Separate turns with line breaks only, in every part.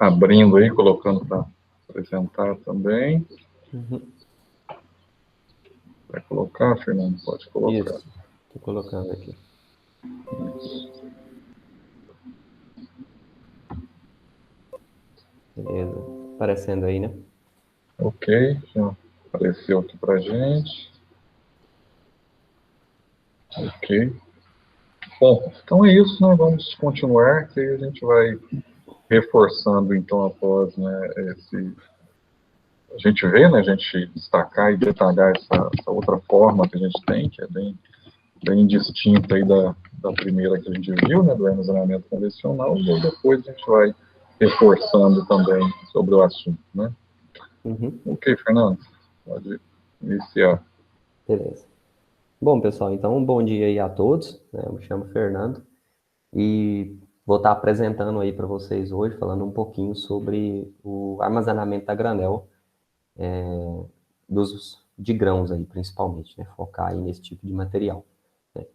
abrindo aí, colocando para apresentar também. Vai colocar, Fernando? Pode colocar.
Isso, estou colocando aqui. Beleza, aparecendo aí, né?
Ok, já apareceu aqui para gente. Ok. Bom, então é isso, né? Vamos continuar, que aí a gente vai reforçando, então, após, né, a gente vê, né, a gente destacar e detalhar essa outra forma que a gente tem, que é bem distinta aí da primeira que a gente viu, né, do armazenamento convencional, e aí depois a gente vai reforçando também sobre o assunto, né? Ok, Fernando, pode iniciar.
Beleza. Bom, pessoal, então um bom dia aí a todos, né? Eu me chamo Fernando e vou estar apresentando aí para vocês hoje, falando um pouquinho sobre o armazenamento a granel de grãos aí, principalmente, né? Focar aí nesse tipo de material. Né?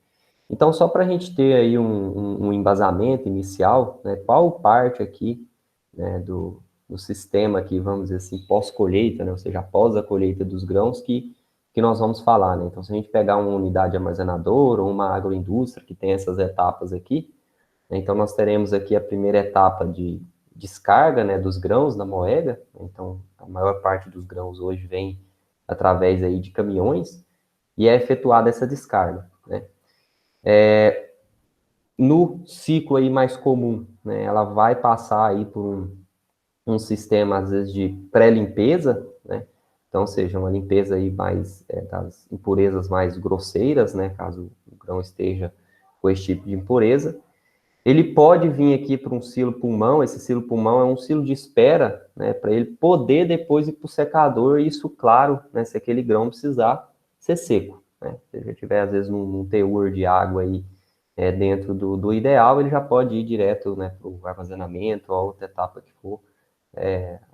Então, só para a gente ter aí um embasamento inicial, né? Qual parte aqui, né, do sistema aqui, vamos dizer assim, pós-colheita, né? Ou seja, após a colheita dos grãos que nós vamos falar, né? Então, se a gente pegar uma unidade armazenadora ou uma agroindústria que tem essas etapas aqui, né? Então nós teremos aqui a primeira etapa de descarga, né, dos grãos na moega. Então, a maior parte dos grãos hoje vem através aí de caminhões e é efetuada essa descarga, né? No ciclo aí mais comum, né, ela vai passar aí por um sistema, às vezes, de pré-limpeza, né? Então, seja uma limpeza aí mais das impurezas mais grosseiras, né? Caso o grão esteja com esse tipo de impureza. Ele pode vir aqui para um silo pulmão, esse silo pulmão é um silo de espera, né? Para ele poder depois ir para o secador, isso, claro, né? Se aquele grão precisar ser seco, né? Se ele tiver, às vezes, num teor de água aí dentro do ideal, ele já pode ir direto, né, para o armazenamento ou a outra etapa que for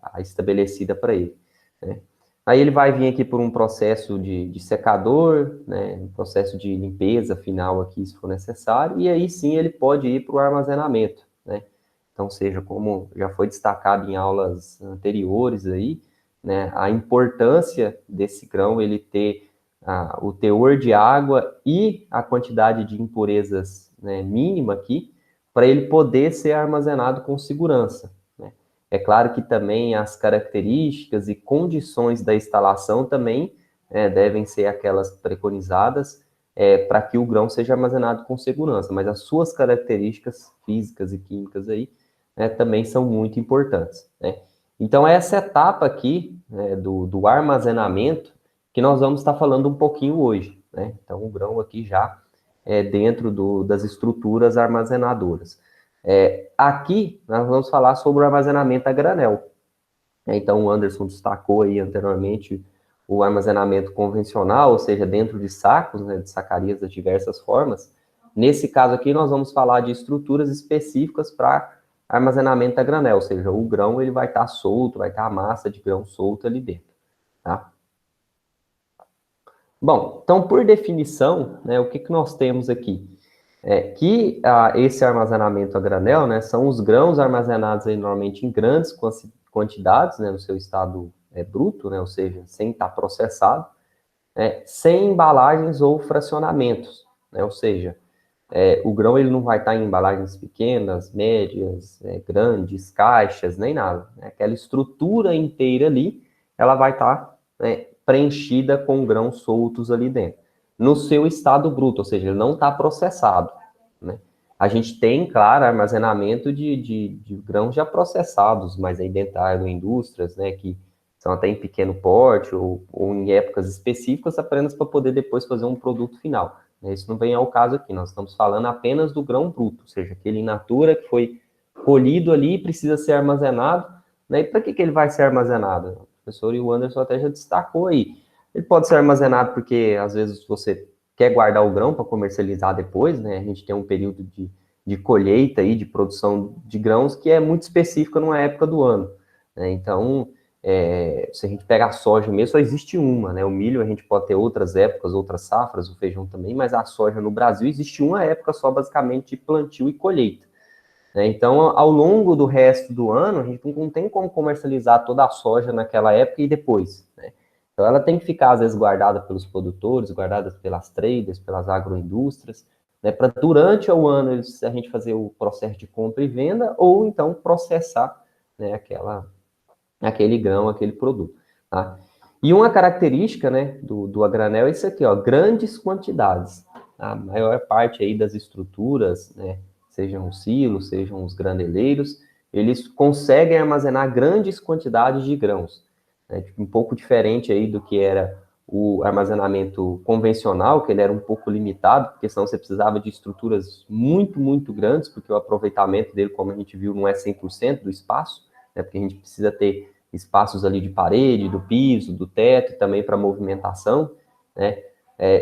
a estabelecida para ele, né? Aí ele vai vir aqui por um processo de secador, né, um processo de limpeza final aqui, se for necessário, e aí sim ele pode ir para o armazenamento, né? Então, seja como já foi destacado em aulas anteriores aí, né, a importância desse grão, ele ter o teor de água e a quantidade de impurezas, né, mínima aqui, para ele poder ser armazenado com segurança, né? É claro que também as características e condições da instalação também devem ser aquelas preconizadas para que o grão seja armazenado com segurança, mas as suas características físicas e químicas aí também são muito importantes, né? Então, essa etapa aqui do armazenamento que nós vamos estar falando um pouquinho hoje, né? Então, o grão aqui já dentro das estruturas armazenadoras. Aqui, nós vamos falar sobre o armazenamento a granel. Então, o Anderson destacou aí anteriormente o armazenamento convencional, ou seja, dentro de sacos, né, de sacarias das diversas formas. Nesse caso aqui, nós vamos falar de estruturas específicas para armazenamento a granel, ou seja, o grão ele vai estar solto, vai estar a massa de grão solta ali dentro, tá? Bom, então, por definição, né, o que nós temos aqui? Esse armazenamento a granel, né, são os grãos armazenados aí, normalmente em grandes quantidades, né, no seu estado bruto, né, ou seja, sem estar processado, sem embalagens ou fracionamentos, né, ou seja, o grão ele não vai estar em embalagens pequenas, médias, grandes, caixas, nem nada, né, aquela estrutura inteira ali, ela vai estar preenchida com grãos soltos ali dentro, no seu estado bruto, ou seja, ele não está processado, né? A gente tem, claro, armazenamento de grãos já processados, mas aí dentro da agroindústrias, né, que são até em pequeno porte ou em épocas específicas, apenas para poder depois fazer um produto final. Isso não vem ao caso aqui, nós estamos falando apenas do grão bruto, ou seja, aquele in natura que foi colhido ali, precisa ser armazenado, né? E para que ele vai ser armazenado? O professor e o Anderson até já destacou aí. Ele pode ser armazenado porque, às vezes, você quer guardar o grão para comercializar depois, né? A gente tem um período de colheita aí, de produção de grãos que é muito específico numa época do ano, né? Então, se a gente pegar a soja mesmo, só existe uma, né? O milho a gente pode ter outras épocas, outras safras, o feijão também, mas a soja no Brasil existe uma época só, basicamente, de plantio e colheita. né? Então, ao longo do resto do ano, a gente não tem como comercializar toda a soja naquela época e depois, né? Então, ela tem que ficar, às vezes, guardada pelos produtores, guardada pelas traders, pelas agroindústrias, né? Para durante o ano a gente fazer o processo de compra e venda, ou então processar, né, aquele grão, aquele produto, tá? E uma característica, né, do a granel é isso aqui, ó, grandes quantidades. A maior parte aí das estruturas, né, sejam os silos, sejam os graneleiros, eles conseguem armazenar grandes quantidades de grãos, né, um pouco diferente aí do que era o armazenamento convencional, que ele era um pouco limitado, porque senão você precisava de estruturas muito, muito grandes, porque o aproveitamento dele, como a gente viu, não é 100% do espaço, né, porque a gente precisa ter espaços ali de parede, do piso, do teto, também para movimentação, né?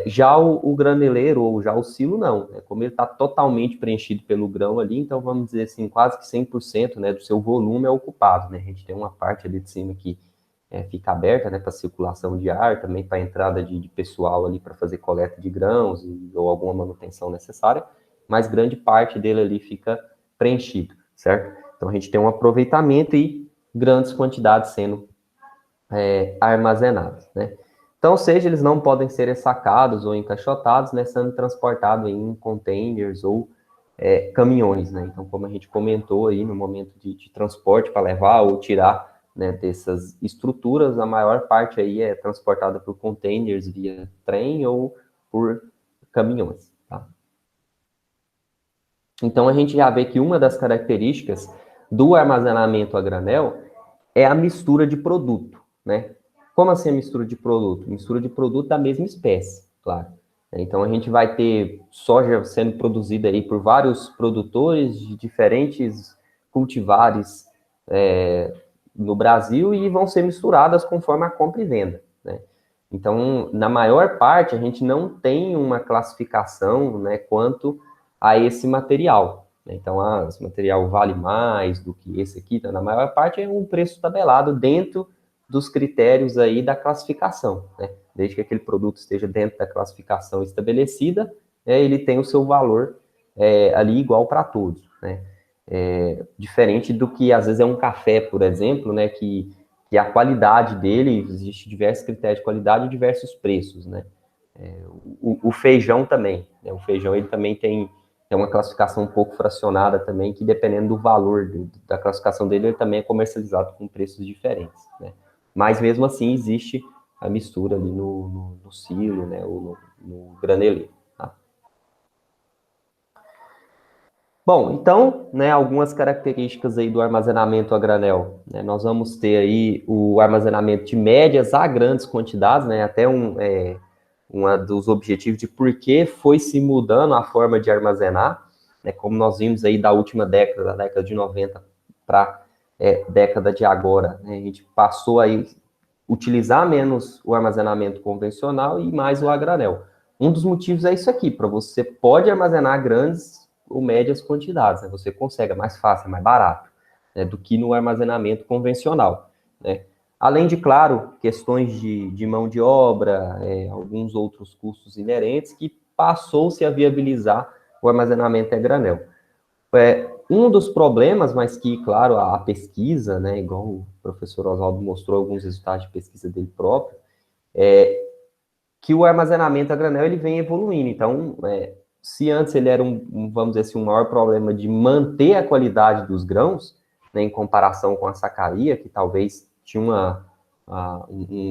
Já o graneleiro, ou já o silo, não. Né? Como ele está totalmente preenchido pelo grão ali, então vamos dizer assim, quase que 100%, né, do seu volume é ocupado, né? A gente tem uma parte ali de cima que fica aberta, né, para circulação de ar, também para entrada de pessoal ali para fazer coleta de grãos ou alguma manutenção necessária, mas grande parte dele ali fica preenchido, certo? Então a gente tem um aproveitamento e grandes quantidades sendo armazenadas, né? Então, ou seja, eles não podem ser sacados ou encaixotados, né, sendo transportados em containers ou caminhões, né? Então, como a gente comentou aí no momento de transporte para levar ou tirar, né, dessas estruturas, a maior parte aí é transportada por containers via trem ou por caminhões, tá? Então, a gente já vê que uma das características do armazenamento a granel é a mistura de produto, né? Como assim a mistura de produto? Mistura de produto da mesma espécie, claro. Então, a gente vai ter soja sendo produzida aí por vários produtores de diferentes cultivares no Brasil e vão ser misturadas conforme a compra e venda, né? Então, na maior parte, a gente não tem uma classificação, né, quanto a esse material. Então, esse material vale mais do que esse aqui. Então, na maior parte, é um preço tabelado dentro dos critérios aí da classificação, né? Desde que aquele produto esteja dentro da classificação estabelecida, ele tem o seu valor ali igual para todos, né? Diferente do que, às vezes, é um café, por exemplo, né, que a qualidade dele, existe diversos critérios de qualidade e diversos preços, né? O feijão também, né? O feijão, ele também tem uma classificação um pouco fracionada também, que dependendo do valor da classificação dele, ele também é comercializado com preços diferentes, né? Mas mesmo assim existe a mistura ali no silo, né, ou no graneleiro, tá? Bom, então, né, algumas características aí do armazenamento a granel, né? Nós vamos ter aí o armazenamento de médias a grandes quantidades, né? Até um dos objetivos de por que foi se mudando a forma de armazenar, né? Como nós vimos aí da última década, da década de 90 para década de agora, né? A gente passou aí utilizar menos o armazenamento convencional e mais o a granel. Um dos motivos é isso aqui, para você pode armazenar grandes ou médias quantidades, né? Você consegue, é mais fácil, é mais barato, né, do que no armazenamento convencional, né? Além de, claro, questões de mão de obra, alguns outros custos inerentes, que passou-se a viabilizar o armazenamento a granel. Um dos problemas, mas que, claro, a pesquisa, né, igual o professor Oswaldo mostrou alguns resultados de pesquisa dele próprio, que o armazenamento a granel ele vem evoluindo. Então, se antes ele era vamos dizer assim, um maior problema de manter a qualidade dos grãos, né, em comparação com a sacaria, que talvez tinha uma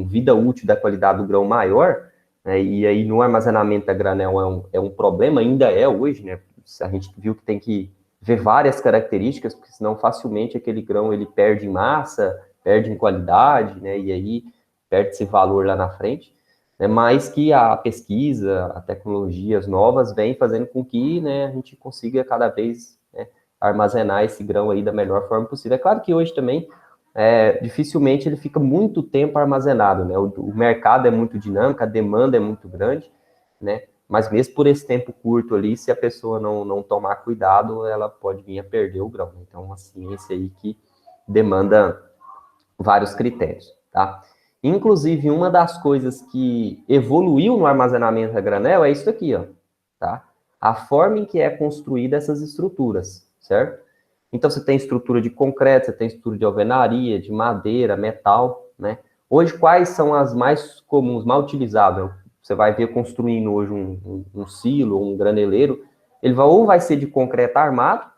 vida útil da qualidade do grão maior, né, e aí no armazenamento a granel é um problema, ainda é hoje, né? A gente viu que tem que ver várias características, porque senão facilmente aquele grão ele perde em massa, perde em qualidade, né, e aí perde esse valor lá na frente, né, mas que a pesquisa, a tecnologias novas vêm fazendo com que, né, a gente consiga cada vez, né, armazenar esse grão aí da melhor forma possível. É claro que hoje também, dificilmente ele fica muito tempo armazenado, né, o mercado é muito dinâmico, a demanda é muito grande, né, mas mesmo por esse tempo curto ali, se a pessoa não tomar cuidado, ela pode vir a perder o grão. Então, uma ciência aí que demanda vários critérios, tá? Inclusive, uma das coisas que evoluiu no armazenamento a granel é isso aqui, ó, tá? A forma em que é construída essas estruturas, certo? Então, você tem estrutura de concreto, você tem estrutura de alvenaria, de madeira, metal, né? Hoje, quais são as mais comuns, mais utilizáveis? Você vai ver construindo hoje um silo, um graneleiro, ele vai, ou vai ser de concreto armado,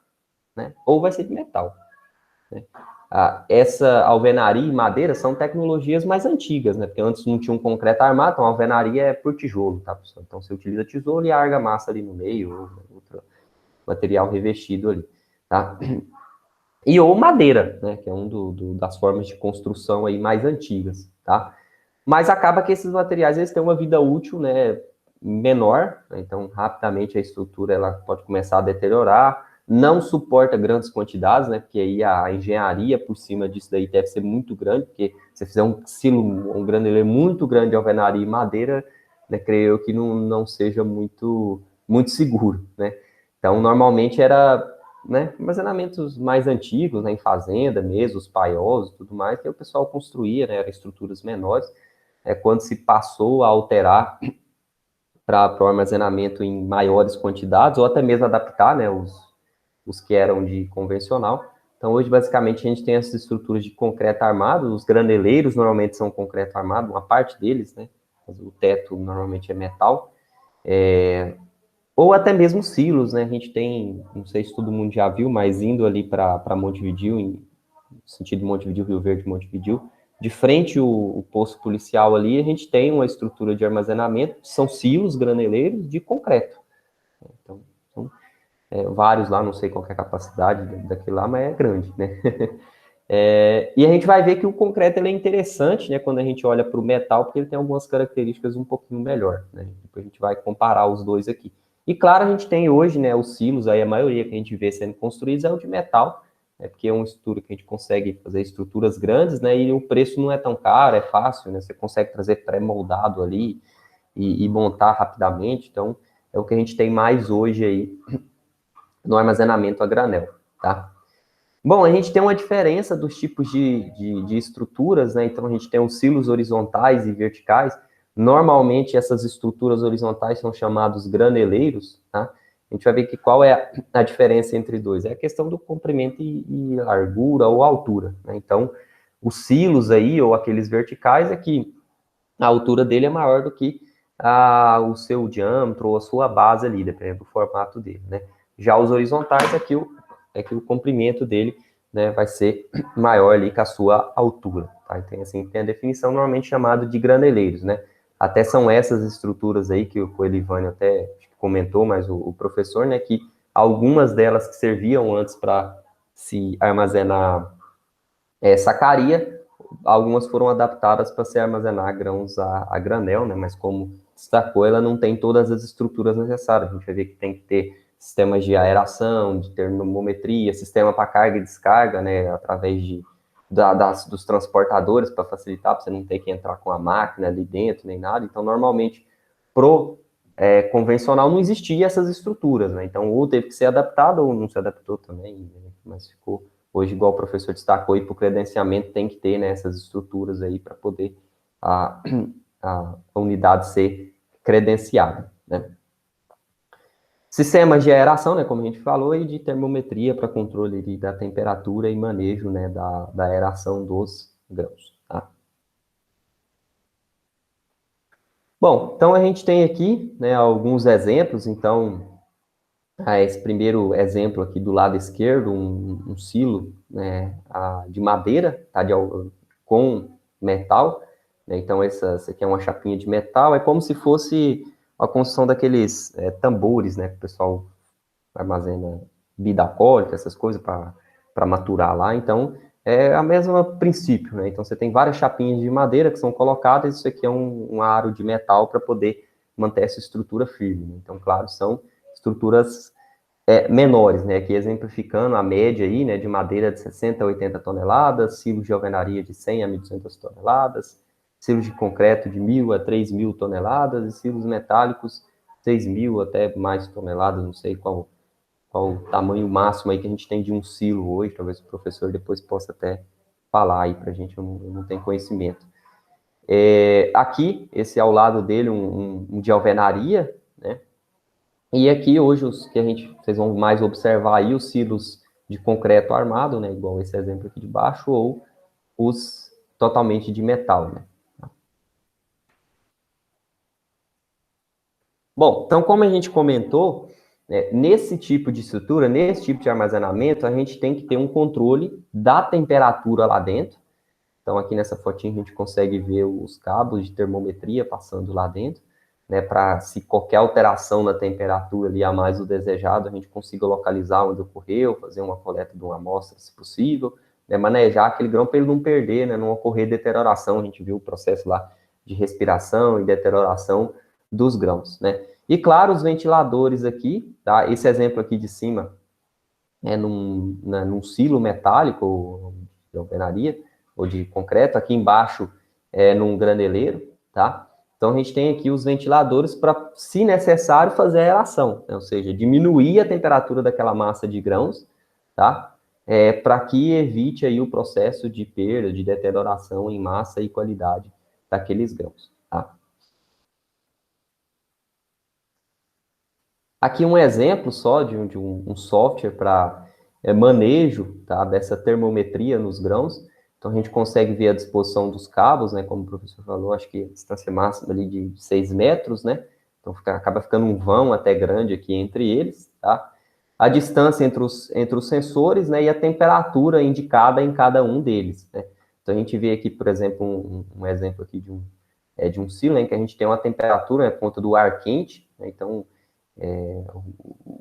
né? Ou vai ser de metal, né? Essa alvenaria e madeira são tecnologias mais antigas, né? Porque antes não tinha um concreto armado, então a alvenaria é por tijolo, tá, pessoal? Então você utiliza tijolo e a argamassa ali no meio, ou outro material revestido ali, tá? E ou madeira, né? Que é das formas de construção aí mais antigas, tá? Mas acaba que esses materiais eles têm uma vida útil, né, menor, né? Então rapidamente a estrutura ela pode começar a deteriorar, não suporta grandes quantidades, né, porque aí a engenharia por cima disso daí deve ser muito grande, porque se você fizer um silo, um graneleiro muito grande de alvenaria e madeira, né, creio eu que não seja muito seguro, né. Então normalmente era, né, armazenamentos mais antigos, né, em fazenda mesmo, os paiós e tudo mais, que o pessoal construía, né, eram estruturas menores. Quando se passou a alterar para o armazenamento em maiores quantidades, ou até mesmo adaptar, né, os que eram de convencional. Então, hoje, basicamente, a gente tem essas estruturas de concreto armado, os graneleiros normalmente são concreto armado, uma parte deles, né, o teto normalmente é metal, ou até mesmo silos, né, a gente tem, não sei se todo mundo já viu, mas indo ali para Montevidéu, em sentido Montevidéu, Rio Verde, Montevidéu, de frente o posto policial ali, a gente tem uma estrutura de armazenamento, são silos graneleiros de concreto. Então, são vários lá, não sei qual é a capacidade daquele lá, mas é grande, né? E a gente vai ver que o concreto ele é interessante, né, quando a gente olha para o metal, porque ele tem algumas características um pouquinho melhor, né? Depois a gente vai comparar os dois aqui. E claro, a gente tem hoje, né, os silos, aí a maioria que a gente vê sendo construídos é o de metal, porque é uma estrutura que a gente consegue fazer estruturas grandes, né, e o preço não é tão caro, é fácil, né, você consegue trazer pré-moldado ali e montar rapidamente, então é o que a gente tem mais hoje aí no armazenamento a granel, tá? Bom, a gente tem uma diferença dos tipos de estruturas, né? Então, a gente tem os silos horizontais e verticais. Normalmente, essas estruturas horizontais são chamados graneleiros, tá? A gente vai ver que qual é a diferença entre dois. É a questão do comprimento e largura ou altura, né? Então, os silos aí, ou aqueles verticais, é que a altura dele é maior do que o seu diâmetro ou a sua base ali, dependendo do formato dele, né? Já os horizontais é que o comprimento dele, né, vai ser maior ali que a sua altura, tá? Então, assim, tem a definição normalmente chamada de graneleiros, né? Até são essas estruturas aí que o Elivânio até comentou, mas o professor, né, que algumas delas que serviam antes para se armazenar sacaria, algumas foram adaptadas para se armazenar grãos a granel, né? Mas como destacou, ela não tem todas as estruturas necessárias. A gente vai ver que tem que ter sistemas de aeração, de termometria, sistema para carga e descarga, né? Através dos transportadores para facilitar, para você não ter que entrar com a máquina ali dentro, nem nada. Então, normalmente, pro convencional não existia essas estruturas, né? Então, ou teve que ser adaptado, ou não se adaptou também, né? Mas ficou. Hoje, igual o professor destacou, e para o credenciamento tem que ter, né, essas estruturas aí para poder a unidade ser credenciada, né? Sistemas de aeração, né, como a gente falou, e de termometria para controle da temperatura e manejo, né, da aeração dos grãos, tá? Bom, então a gente tem aqui, né, alguns exemplos. Então, esse primeiro exemplo aqui do lado esquerdo, um silo, né, de madeira, tá, com metal, né? Então essa aqui é uma chapinha de metal, é como se fosse a construção daqueles tambores, né, que o pessoal armazena bebida alcoólica, essas coisas para maturar lá. Então é a mesma princípio, né? Então você tem várias chapinhas de madeira que são colocadas, isso aqui é um aro de metal para poder manter essa estrutura firme, né? Então, claro, são estruturas menores, né? Aqui exemplificando a média aí, né, de madeira de 60 a 80 toneladas, silos de alvenaria de 100 a 1.200 toneladas, silos de concreto de 1.000 a 3.000 toneladas e silos metálicos 6.000 até mais toneladas, não sei qual o tamanho máximo aí que a gente tem de um silo hoje, talvez o professor depois possa até falar aí para a gente, eu não tenho conhecimento. Aqui, esse ao lado dele, um de alvenaria, né? E aqui hoje os que vocês vão mais observar aí, os silos de concreto armado, né, igual esse exemplo aqui de baixo, ou os totalmente de metal, né. Bom, então, como a gente comentou, nesse tipo de estrutura, nesse tipo de armazenamento, a gente tem que ter um controle da temperatura lá dentro. Então, aqui nessa fotinha a gente consegue ver os cabos de termometria passando lá dentro, né, para se qualquer alteração na temperatura ali a mais do desejado, a gente consiga localizar onde ocorreu, fazer uma coleta de uma amostra, se possível, né, manejar aquele grão para ele não perder, né, não ocorrer deterioração. A gente viu o processo lá de respiração e deterioração dos grãos, né. E, claro, os ventiladores aqui, tá? Esse exemplo aqui de cima é num silo metálico de alvenaria, ou de concreto, aqui embaixo é num graneleiro, tá? Então, a gente tem aqui os ventiladores para, se necessário, fazer a aeração, né? Ou seja, diminuir a temperatura daquela massa de grãos, tá? Para que evite aí o processo de perda, de deterioração em massa e qualidade daqueles grãos, tá? Aqui um exemplo só de um software para manejo, tá, dessa termometria nos grãos. Então, a gente consegue ver a disposição dos cabos, né, como o professor falou, acho que a distância máxima ali de 6 metros, né, então acaba ficando um vão até grande aqui entre eles, tá? A distância entre os sensores, né, e a temperatura indicada em cada um deles, né? Então, a gente vê aqui, por exemplo, um exemplo aqui de um silo, em que a gente tem uma temperatura, né, por conta do ar quente, né, então,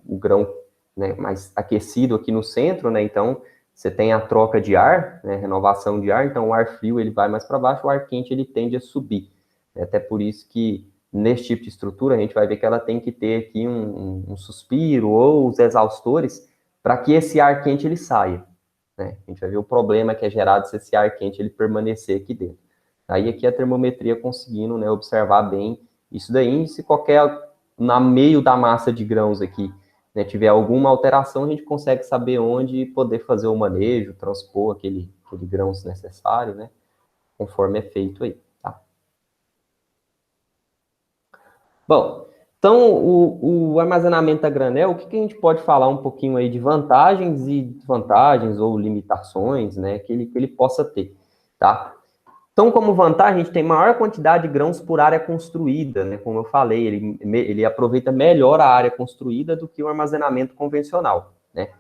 o grão, né, mais aquecido aqui no centro, né, então você tem a troca de ar, né, renovação de ar, então o ar frio ele vai mais para baixo, o ar quente ele tende a subir. Até por isso que nesse tipo de estrutura a gente vai ver que ela tem que ter aqui um suspiro ou os exaustores para que esse ar quente ele saia, né? A gente vai ver o problema que é gerado se esse ar quente ele permanecer aqui dentro. Aí aqui a termometria conseguindo, né, observar bem isso daí, se qualquer na meio da massa de grãos aqui, né, tiver alguma alteração, a gente consegue saber onde poder fazer o manejo, transpor aquele grão se necessário, né, conforme é feito aí, tá? Bom, então o armazenamento a granel, o que a gente pode falar um pouquinho aí de vantagens e desvantagens ou limitações, né, que ele possa ter, tá? Então, como vantagem, a gente tem maior quantidade de grãos por área construída, né? Como eu falei, ele aproveita melhor a área construída do que o armazenamento convencional, né?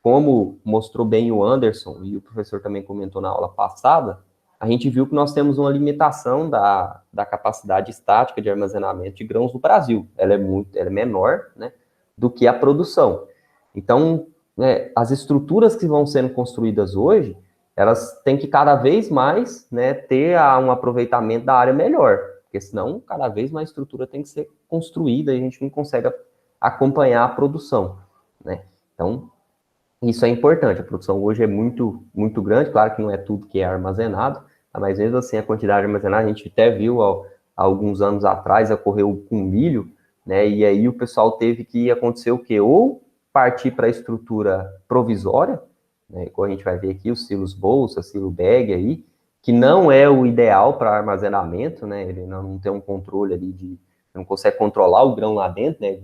Como mostrou bem o Anderson e o professor também comentou na aula passada, a gente viu que nós temos uma limitação da capacidade estática de armazenamento de grãos no Brasil. Ela é menor, né, do que a produção. Então, né, as estruturas que vão sendo construídas hoje, elas têm que cada vez mais, né, ter um aproveitamento da área melhor, porque senão cada vez mais estrutura tem que ser construída e a gente não consegue acompanhar a produção, né? Então, isso é importante. A produção hoje é muito, muito grande, claro que não é tudo que é armazenado, mas mesmo assim a quantidade de armazenado, a gente até viu há alguns anos atrás, ocorreu com milho, né? E aí o pessoal teve que acontecer o quê? Ou partir para a estrutura provisória, né, como a gente vai ver aqui, os silos bolsa, silo bag aí, que não é o ideal para armazenamento, né, ele não tem um controle ali não consegue controlar o grão lá dentro, né,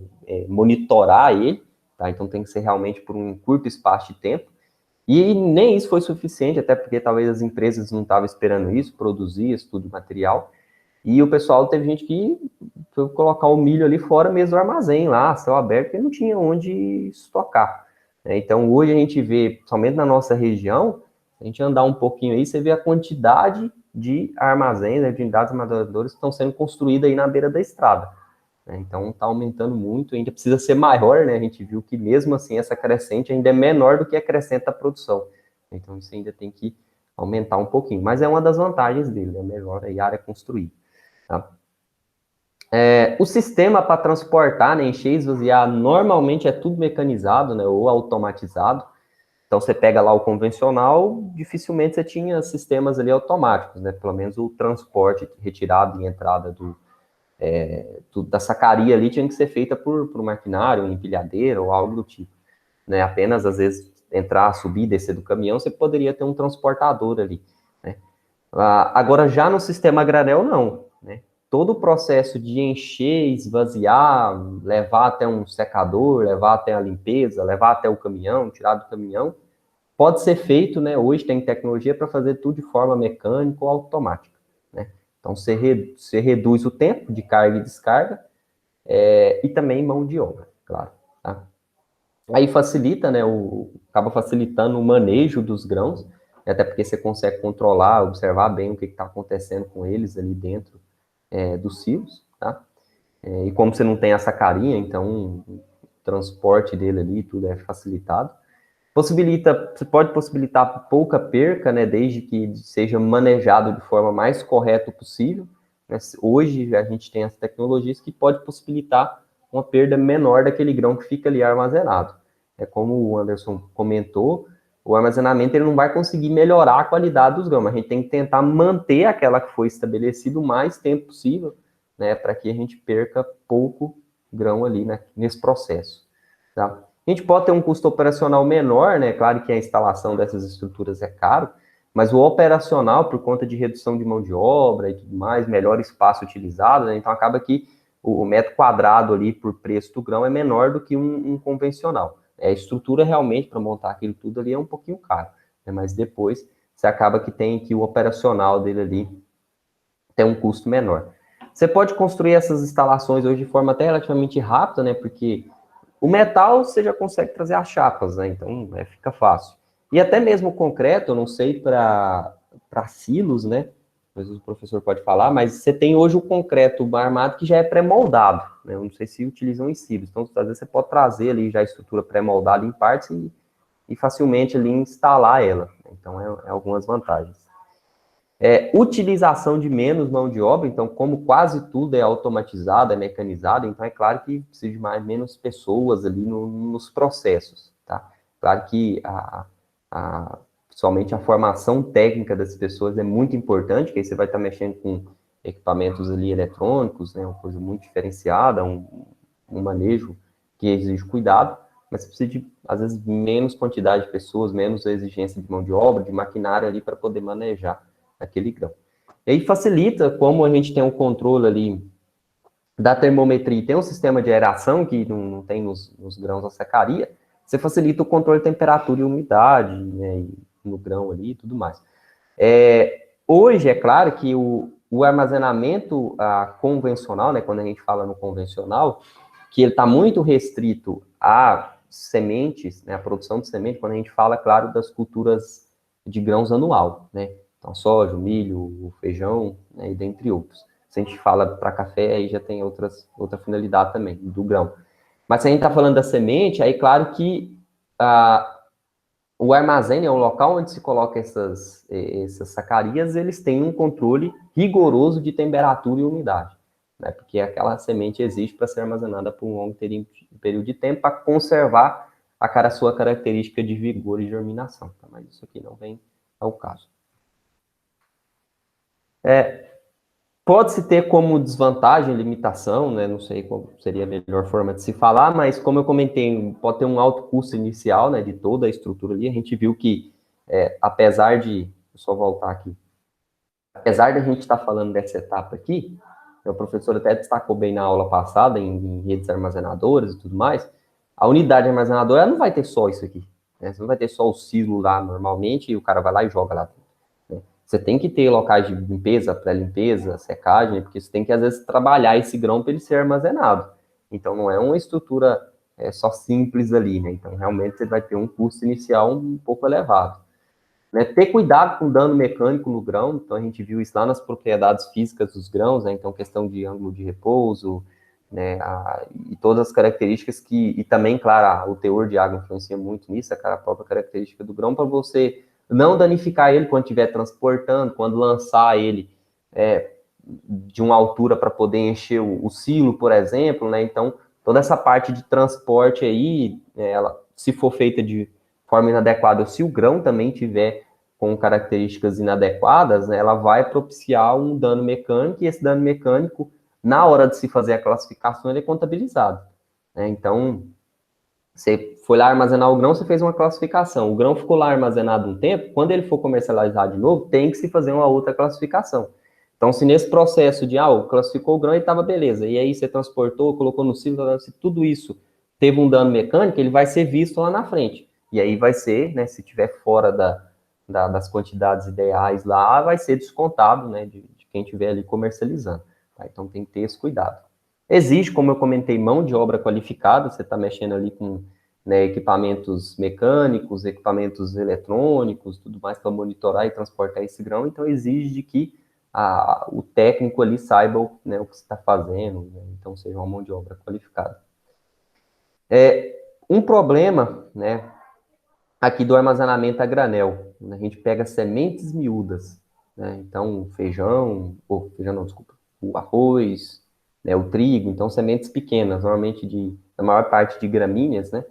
monitorar ele, tá, então tem que ser realmente por um curto espaço de tempo, e nem isso foi suficiente, até porque talvez as empresas não estavam esperando isso, produzir esse tudo material, e o pessoal teve gente que foi colocar o milho ali fora mesmo do armazém, lá, céu aberto, e não tinha onde estocar. Então, hoje a gente vê, somente na nossa região, a gente andar um pouquinho aí, você vê a quantidade de armazéns, né, de unidades armazenadoras que estão sendo construídas aí na beira da estrada. Então, está aumentando muito, ainda precisa ser maior, né? A gente viu que mesmo assim essa crescente ainda é menor do que a crescente da produção. Então, isso ainda tem que aumentar um pouquinho. Mas é uma das vantagens dele, é melhor aí a área construída. Tá? O sistema para transportar, né, encher e esvaziar, normalmente é tudo mecanizado, né, ou automatizado. Então, você pega lá o convencional, dificilmente você tinha sistemas ali automáticos, né, pelo menos o transporte, retirada e entrada da sacaria ali tinha que ser feita por maquinário, empilhadeira ou algo do tipo. Né, apenas, às vezes, entrar, subir, descer do caminhão, você poderia ter um transportador ali. Né. Agora, já no sistema granel, não, né? Todo o processo de encher, esvaziar, levar até um secador, levar até a limpeza, levar até o caminhão, tirar do caminhão, pode ser feito, né? Hoje tem tecnologia para fazer tudo de forma mecânica ou automática, né? Então, você reduz o tempo de carga e descarga e também mão de obra, claro, tá? Aí facilita, né? Acaba facilitando o manejo dos grãos, até porque você consegue controlar, observar bem o que está acontecendo com eles ali dentro dos silos, tá? E como você não tem essa carinha, então o transporte dele ali, tudo é facilitado. Você pode possibilitar pouca perca, né, desde que seja manejado de forma mais correta possível, né? Hoje a gente tem as tecnologias que pode possibilitar uma perda menor daquele grão que fica ali armazenado. É como o Anderson comentou, o armazenamento ele não vai conseguir melhorar a qualidade dos grãos, mas a gente tem que tentar manter aquela que foi estabelecida o mais tempo possível, né, para que a gente perca pouco grão ali, né, nesse processo, tá? A gente pode ter um custo operacional menor, né? Claro que a instalação dessas estruturas é caro, mas o operacional, por conta de redução de mão de obra e tudo mais, melhor espaço utilizado, né? Então acaba que o metro quadrado ali por preço do grão é menor do que um convencional. A estrutura realmente para montar aquilo tudo ali é um pouquinho caro, né? Mas depois você acaba que tem que o operacional dele ali tem um custo menor. Você pode construir essas instalações hoje de forma até relativamente rápida, né? Porque o metal você já consegue trazer as chapas, né? Então fica fácil. E até mesmo o concreto, eu não sei para silos, né? Mas o professor pode falar, mas você tem hoje o concreto armado que já é pré-moldado, né? Eu não sei se utilizam em silos. Então, às vezes, você pode trazer ali já a estrutura pré-moldada em partes e facilmente ali instalar ela. Então, é algumas vantagens. Utilização de menos mão de obra, então, como quase tudo é automatizado, é mecanizado, então é claro que precisa de menos pessoas ali nos processos, tá? Claro que somente a formação técnica das pessoas é muito importante, que aí você vai estar mexendo com equipamentos ali eletrônicos, né, uma coisa muito diferenciada, um manejo que exige cuidado, mas você precisa de, às vezes, menos quantidade de pessoas, menos exigência de mão de obra, de maquinário ali para poder manejar aquele grão. E aí facilita, como a gente tem um controle ali da termometria, tem um sistema de aeração que não tem nos grãos da secaria, você facilita o controle de temperatura e umidade, né, no grão ali e tudo mais. Hoje, é claro que o armazenamento convencional, né, quando a gente fala no convencional, que ele está muito restrito a sementes, né, a produção de semente, quando a gente fala, claro, das culturas de grãos anual, né, então soja, o milho, o feijão, né, e dentre outros. Se a gente fala para café, aí já tem outra finalidade também, do grão. Mas se a gente está falando da semente, aí claro que o armazém, é o local onde se coloca essas sacarias, eles têm um controle rigoroso de temperatura e umidade, né? Porque aquela semente existe para ser armazenada por um longo período de tempo para conservar a sua característica de vigor e germinação. Tá? Mas isso aqui não vem ao caso. Pode-se ter como desvantagem, limitação, né? Não sei qual seria a melhor forma de se falar, mas como eu comentei, pode ter um alto custo inicial, né, de toda a estrutura ali. A gente viu que, apesar de... Deixa eu só voltar aqui. Apesar de a gente estar falando dessa etapa aqui, o professor até destacou bem na aula passada, em redes armazenadoras e tudo mais, a unidade armazenadora ela não vai ter só isso aqui, né? Você não vai ter só o silo lá normalmente e o cara vai lá e joga lá. Você tem que ter locais de limpeza, pré-limpeza, secagem, porque você tem que, às vezes, trabalhar esse grão para ele ser armazenado. Então, não é uma estrutura só simples ali, né? Então, realmente, você vai ter um custo inicial um pouco elevado. Né? Ter cuidado com dano mecânico no grão, então a gente viu isso lá nas propriedades físicas dos grãos, né? Então, questão de ângulo de repouso, né? E todas as características e também, claro, o teor de água influencia muito nisso, a própria característica do grão, para você não danificar ele quando estiver transportando, quando lançar ele de uma altura para poder encher o silo, por exemplo, né? Então, toda essa parte de transporte aí, ela, se for feita de forma inadequada, ou se o grão também tiver com características inadequadas, né, ela vai propiciar um dano mecânico, e esse dano mecânico, na hora de se fazer a classificação, ele é contabilizado. Né? Então, você foi lá armazenar o grão, você fez uma classificação. O grão ficou lá armazenado um tempo, quando ele for comercializar de novo, tem que se fazer uma outra classificação. Então, se nesse processo de, classificou o grão e estava beleza, e aí você transportou, colocou no silo, se tudo isso teve um dano mecânico, ele vai ser visto lá na frente. E aí vai ser, né, se tiver fora das quantidades ideais lá, vai ser descontado, né, de quem estiver ali comercializando. Tá? Então tem que ter esse cuidado. Existe, como eu comentei, mão de obra qualificada, você está mexendo ali com, né, equipamentos mecânicos, equipamentos eletrônicos, tudo mais para monitorar e transportar esse grão, então exige de que o técnico ali saiba, né, o que você está fazendo, né, então seja uma mão de obra qualificada. Um problema, né, aqui do armazenamento a granel, né, a gente pega sementes miúdas, né, então feijão não, desculpa, o arroz, né, o trigo, então sementes pequenas, normalmente a maior parte de gramíneas, né,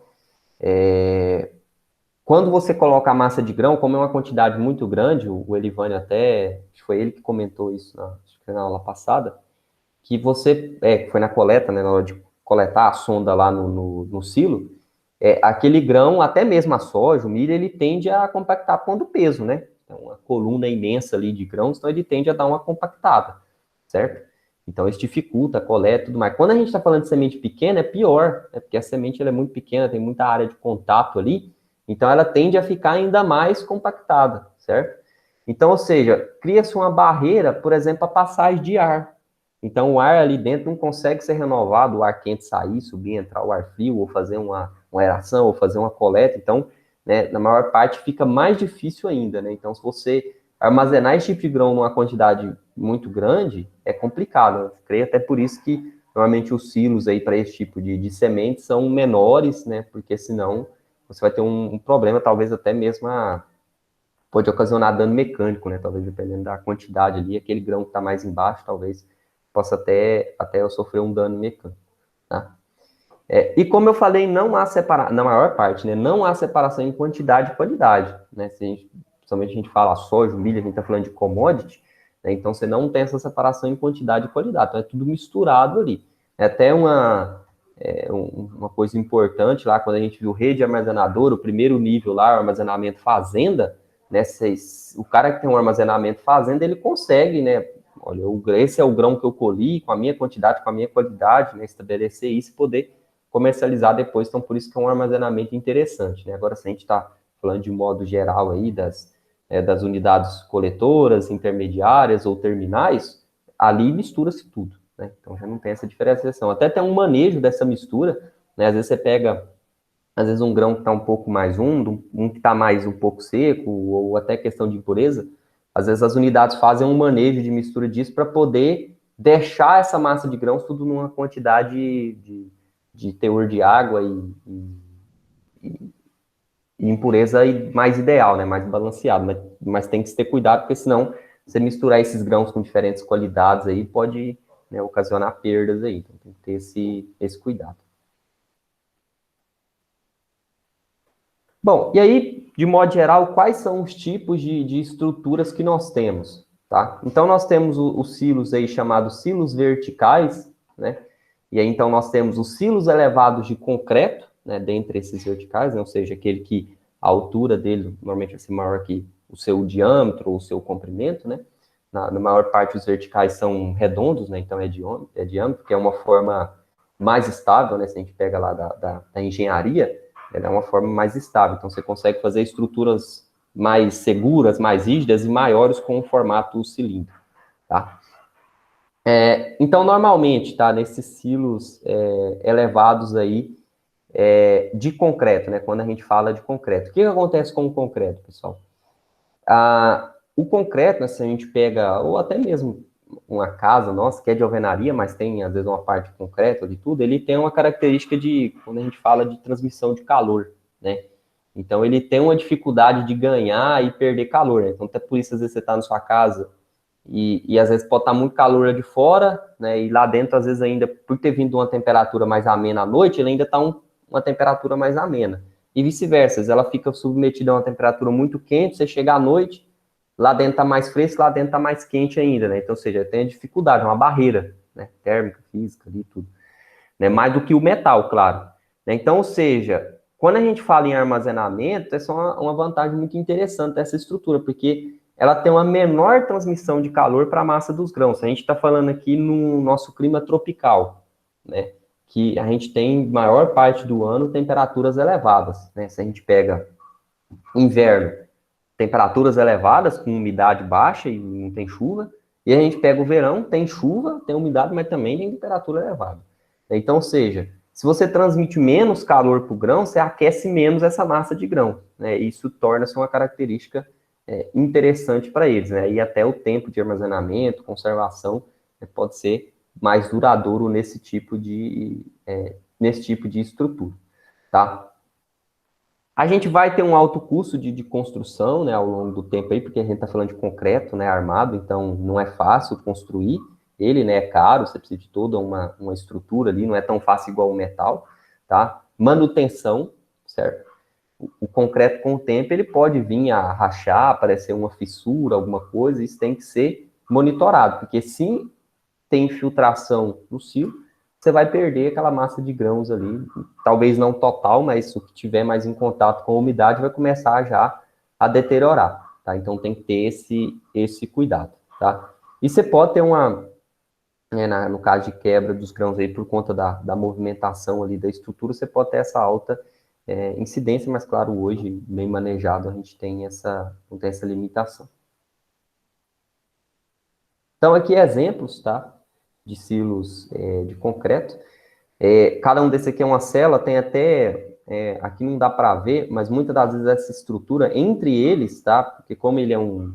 quando você coloca a massa de grão, como é uma quantidade muito grande, o Elivânio até, acho que foi ele que comentou isso acho que foi na aula passada, que você, foi na coleta, né, na hora de coletar a sonda lá no silo, aquele grão, até mesmo a soja, o milho, ele tende a compactar por conta do peso, né? Então, uma coluna imensa ali de grãos, então ele tende a dar uma compactada, certo? Então, isso dificulta a coleta e tudo mais. Quando a gente está falando de semente pequena, é pior, né? Porque a semente ela é muito pequena, tem muita área de contato ali, então ela tende a ficar ainda mais compactada, certo? Então, ou seja, cria-se uma barreira, por exemplo, a passagem de ar. Então, o ar ali dentro não consegue ser renovado, o ar quente sair, subir, entrar o ar frio, ou fazer uma aeração, ou fazer uma coleta. Então, né, na maior parte, fica mais difícil ainda, né? Então, se você armazenar esse tipo de grão numa quantidade muito grande, é complicado. Eu creio até por isso que, normalmente, os silos aí para esse tipo de sementes são menores, né? Porque, senão, você vai ter um problema, talvez até mesmo pode ocasionar dano mecânico, né? Talvez dependendo da quantidade ali, aquele grão que está mais embaixo, talvez possa até eu sofrer um dano mecânico, tá? E como eu falei, não há separação, na maior parte, né? Não há separação em quantidade e qualidade, né? Principalmente a gente fala soja, milho, a gente está falando de commodity, né? Então você não tem essa separação em quantidade e qualidade, então é tudo misturado ali. É até uma coisa importante lá, quando a gente viu rede armazenadora, o primeiro nível lá, o armazenamento fazenda, né? O cara que tem um armazenamento fazenda, ele consegue, né? Olha, esse é o grão que eu colhi, com a minha quantidade, com a minha qualidade, né? Estabelecer isso e poder comercializar depois, então por isso que é um armazenamento interessante, né? Agora, se a gente está falando de modo geral aí das unidades coletoras, intermediárias ou terminais, ali mistura-se tudo, né? Então já não tem essa diferenciação. Até tem um manejo dessa mistura, né? Às vezes você pega, um grão que está um pouco mais úmido, um que está mais um pouco seco, ou até questão de impureza, às vezes as unidades fazem um manejo de mistura disso para poder deixar essa massa de grãos tudo numa quantidade de teor de água e impureza mais ideal, né? Mais balanceado. Mas tem que ter cuidado, porque senão você misturar esses grãos com diferentes qualidades aí pode, né, ocasionar perdas aí. Então tem que ter esse cuidado. Bom, e aí, de modo geral, quais são os tipos de estruturas que nós temos? Tá? Então, nós temos os silos aí chamados silos verticais, né? E aí, então, nós temos os silos elevados de concreto, né, dentre esses verticais, né, ou seja, aquele que a altura dele normalmente vai ser maior que o seu diâmetro ou o seu comprimento, né? Na maior parte, os verticais são redondos, né? Então, é diâmetro, que é uma forma mais estável, né? Se a gente pega lá da engenharia, ela é uma forma mais estável. Então, você consegue fazer estruturas mais seguras, mais rígidas e maiores com o formato cilíndrico, tá? Então, normalmente, tá, nesses silos elevados aí de concreto, né, quando a gente fala de concreto. O que acontece com o concreto, pessoal? O concreto, né, se a gente pega, ou até mesmo uma casa nossa, que é de alvenaria, mas tem, às vezes, uma parte de concreto de tudo, ele tem uma característica quando a gente fala de transmissão de calor, né? Então, ele tem uma dificuldade de ganhar e perder calor, né? Então, até por isso, às vezes, você está na sua casa e às vezes pode estar muito calor de fora, né? E lá dentro, às vezes, ainda, por ter vindo uma temperatura mais amena à noite, ele ainda está uma temperatura mais amena. E vice-versa, ela fica submetida a uma temperatura muito quente, você chega à noite, lá dentro está mais fresco, lá dentro está mais quente ainda, né? Então, ou seja, tem a dificuldade, uma barreira, né? Térmica, física, ali tudo. Né? Mais do que o metal, claro. Né? Então, ou seja, quando a gente fala em armazenamento, essa é uma vantagem muito interessante dessa estrutura, porque ela tem uma menor transmissão de calor para a massa dos grãos. A gente está falando aqui no nosso clima tropical, né? que a gente tem, maior parte do ano, temperaturas elevadas, né? Se a gente pega inverno, temperaturas elevadas, com umidade baixa e não tem chuva, e a gente pega o verão, tem chuva, tem umidade, mas também tem temperatura elevada. Então, ou seja, se você transmite menos calor para o grão, você aquece menos essa massa de grão, né? Isso torna-se uma característica interessante para eles, né? E até o tempo de armazenamento, conservação, pode ser mais duradouro nesse tipo de estrutura, tá? A gente vai ter um alto custo de construção, né, ao longo do tempo aí, porque a gente está falando de concreto, né, armado, então não é fácil construir ele, né, é caro, você precisa de toda uma estrutura ali, não é tão fácil igual o metal, tá? Manutenção, certo? O concreto, com o tempo, ele pode vir a rachar, aparecer uma fissura, alguma coisa, isso tem que ser monitorado, porque se tem infiltração no silo, você vai perder aquela massa de grãos ali, talvez não total, mas o que tiver mais em contato com a umidade vai começar já a deteriorar, tá? Então tem que ter esse cuidado, tá? E você pode ter no caso de quebra dos grãos aí, por conta da movimentação ali da estrutura, você pode ter essa alta incidência, mas claro, hoje, bem manejado, a gente não tem essa limitação. Então aqui exemplos, tá? De silos de concreto. Cada um desses aqui é uma cela, tem até, aqui não dá para ver, mas muitas das vezes essa estrutura entre eles, tá? Porque como ele é um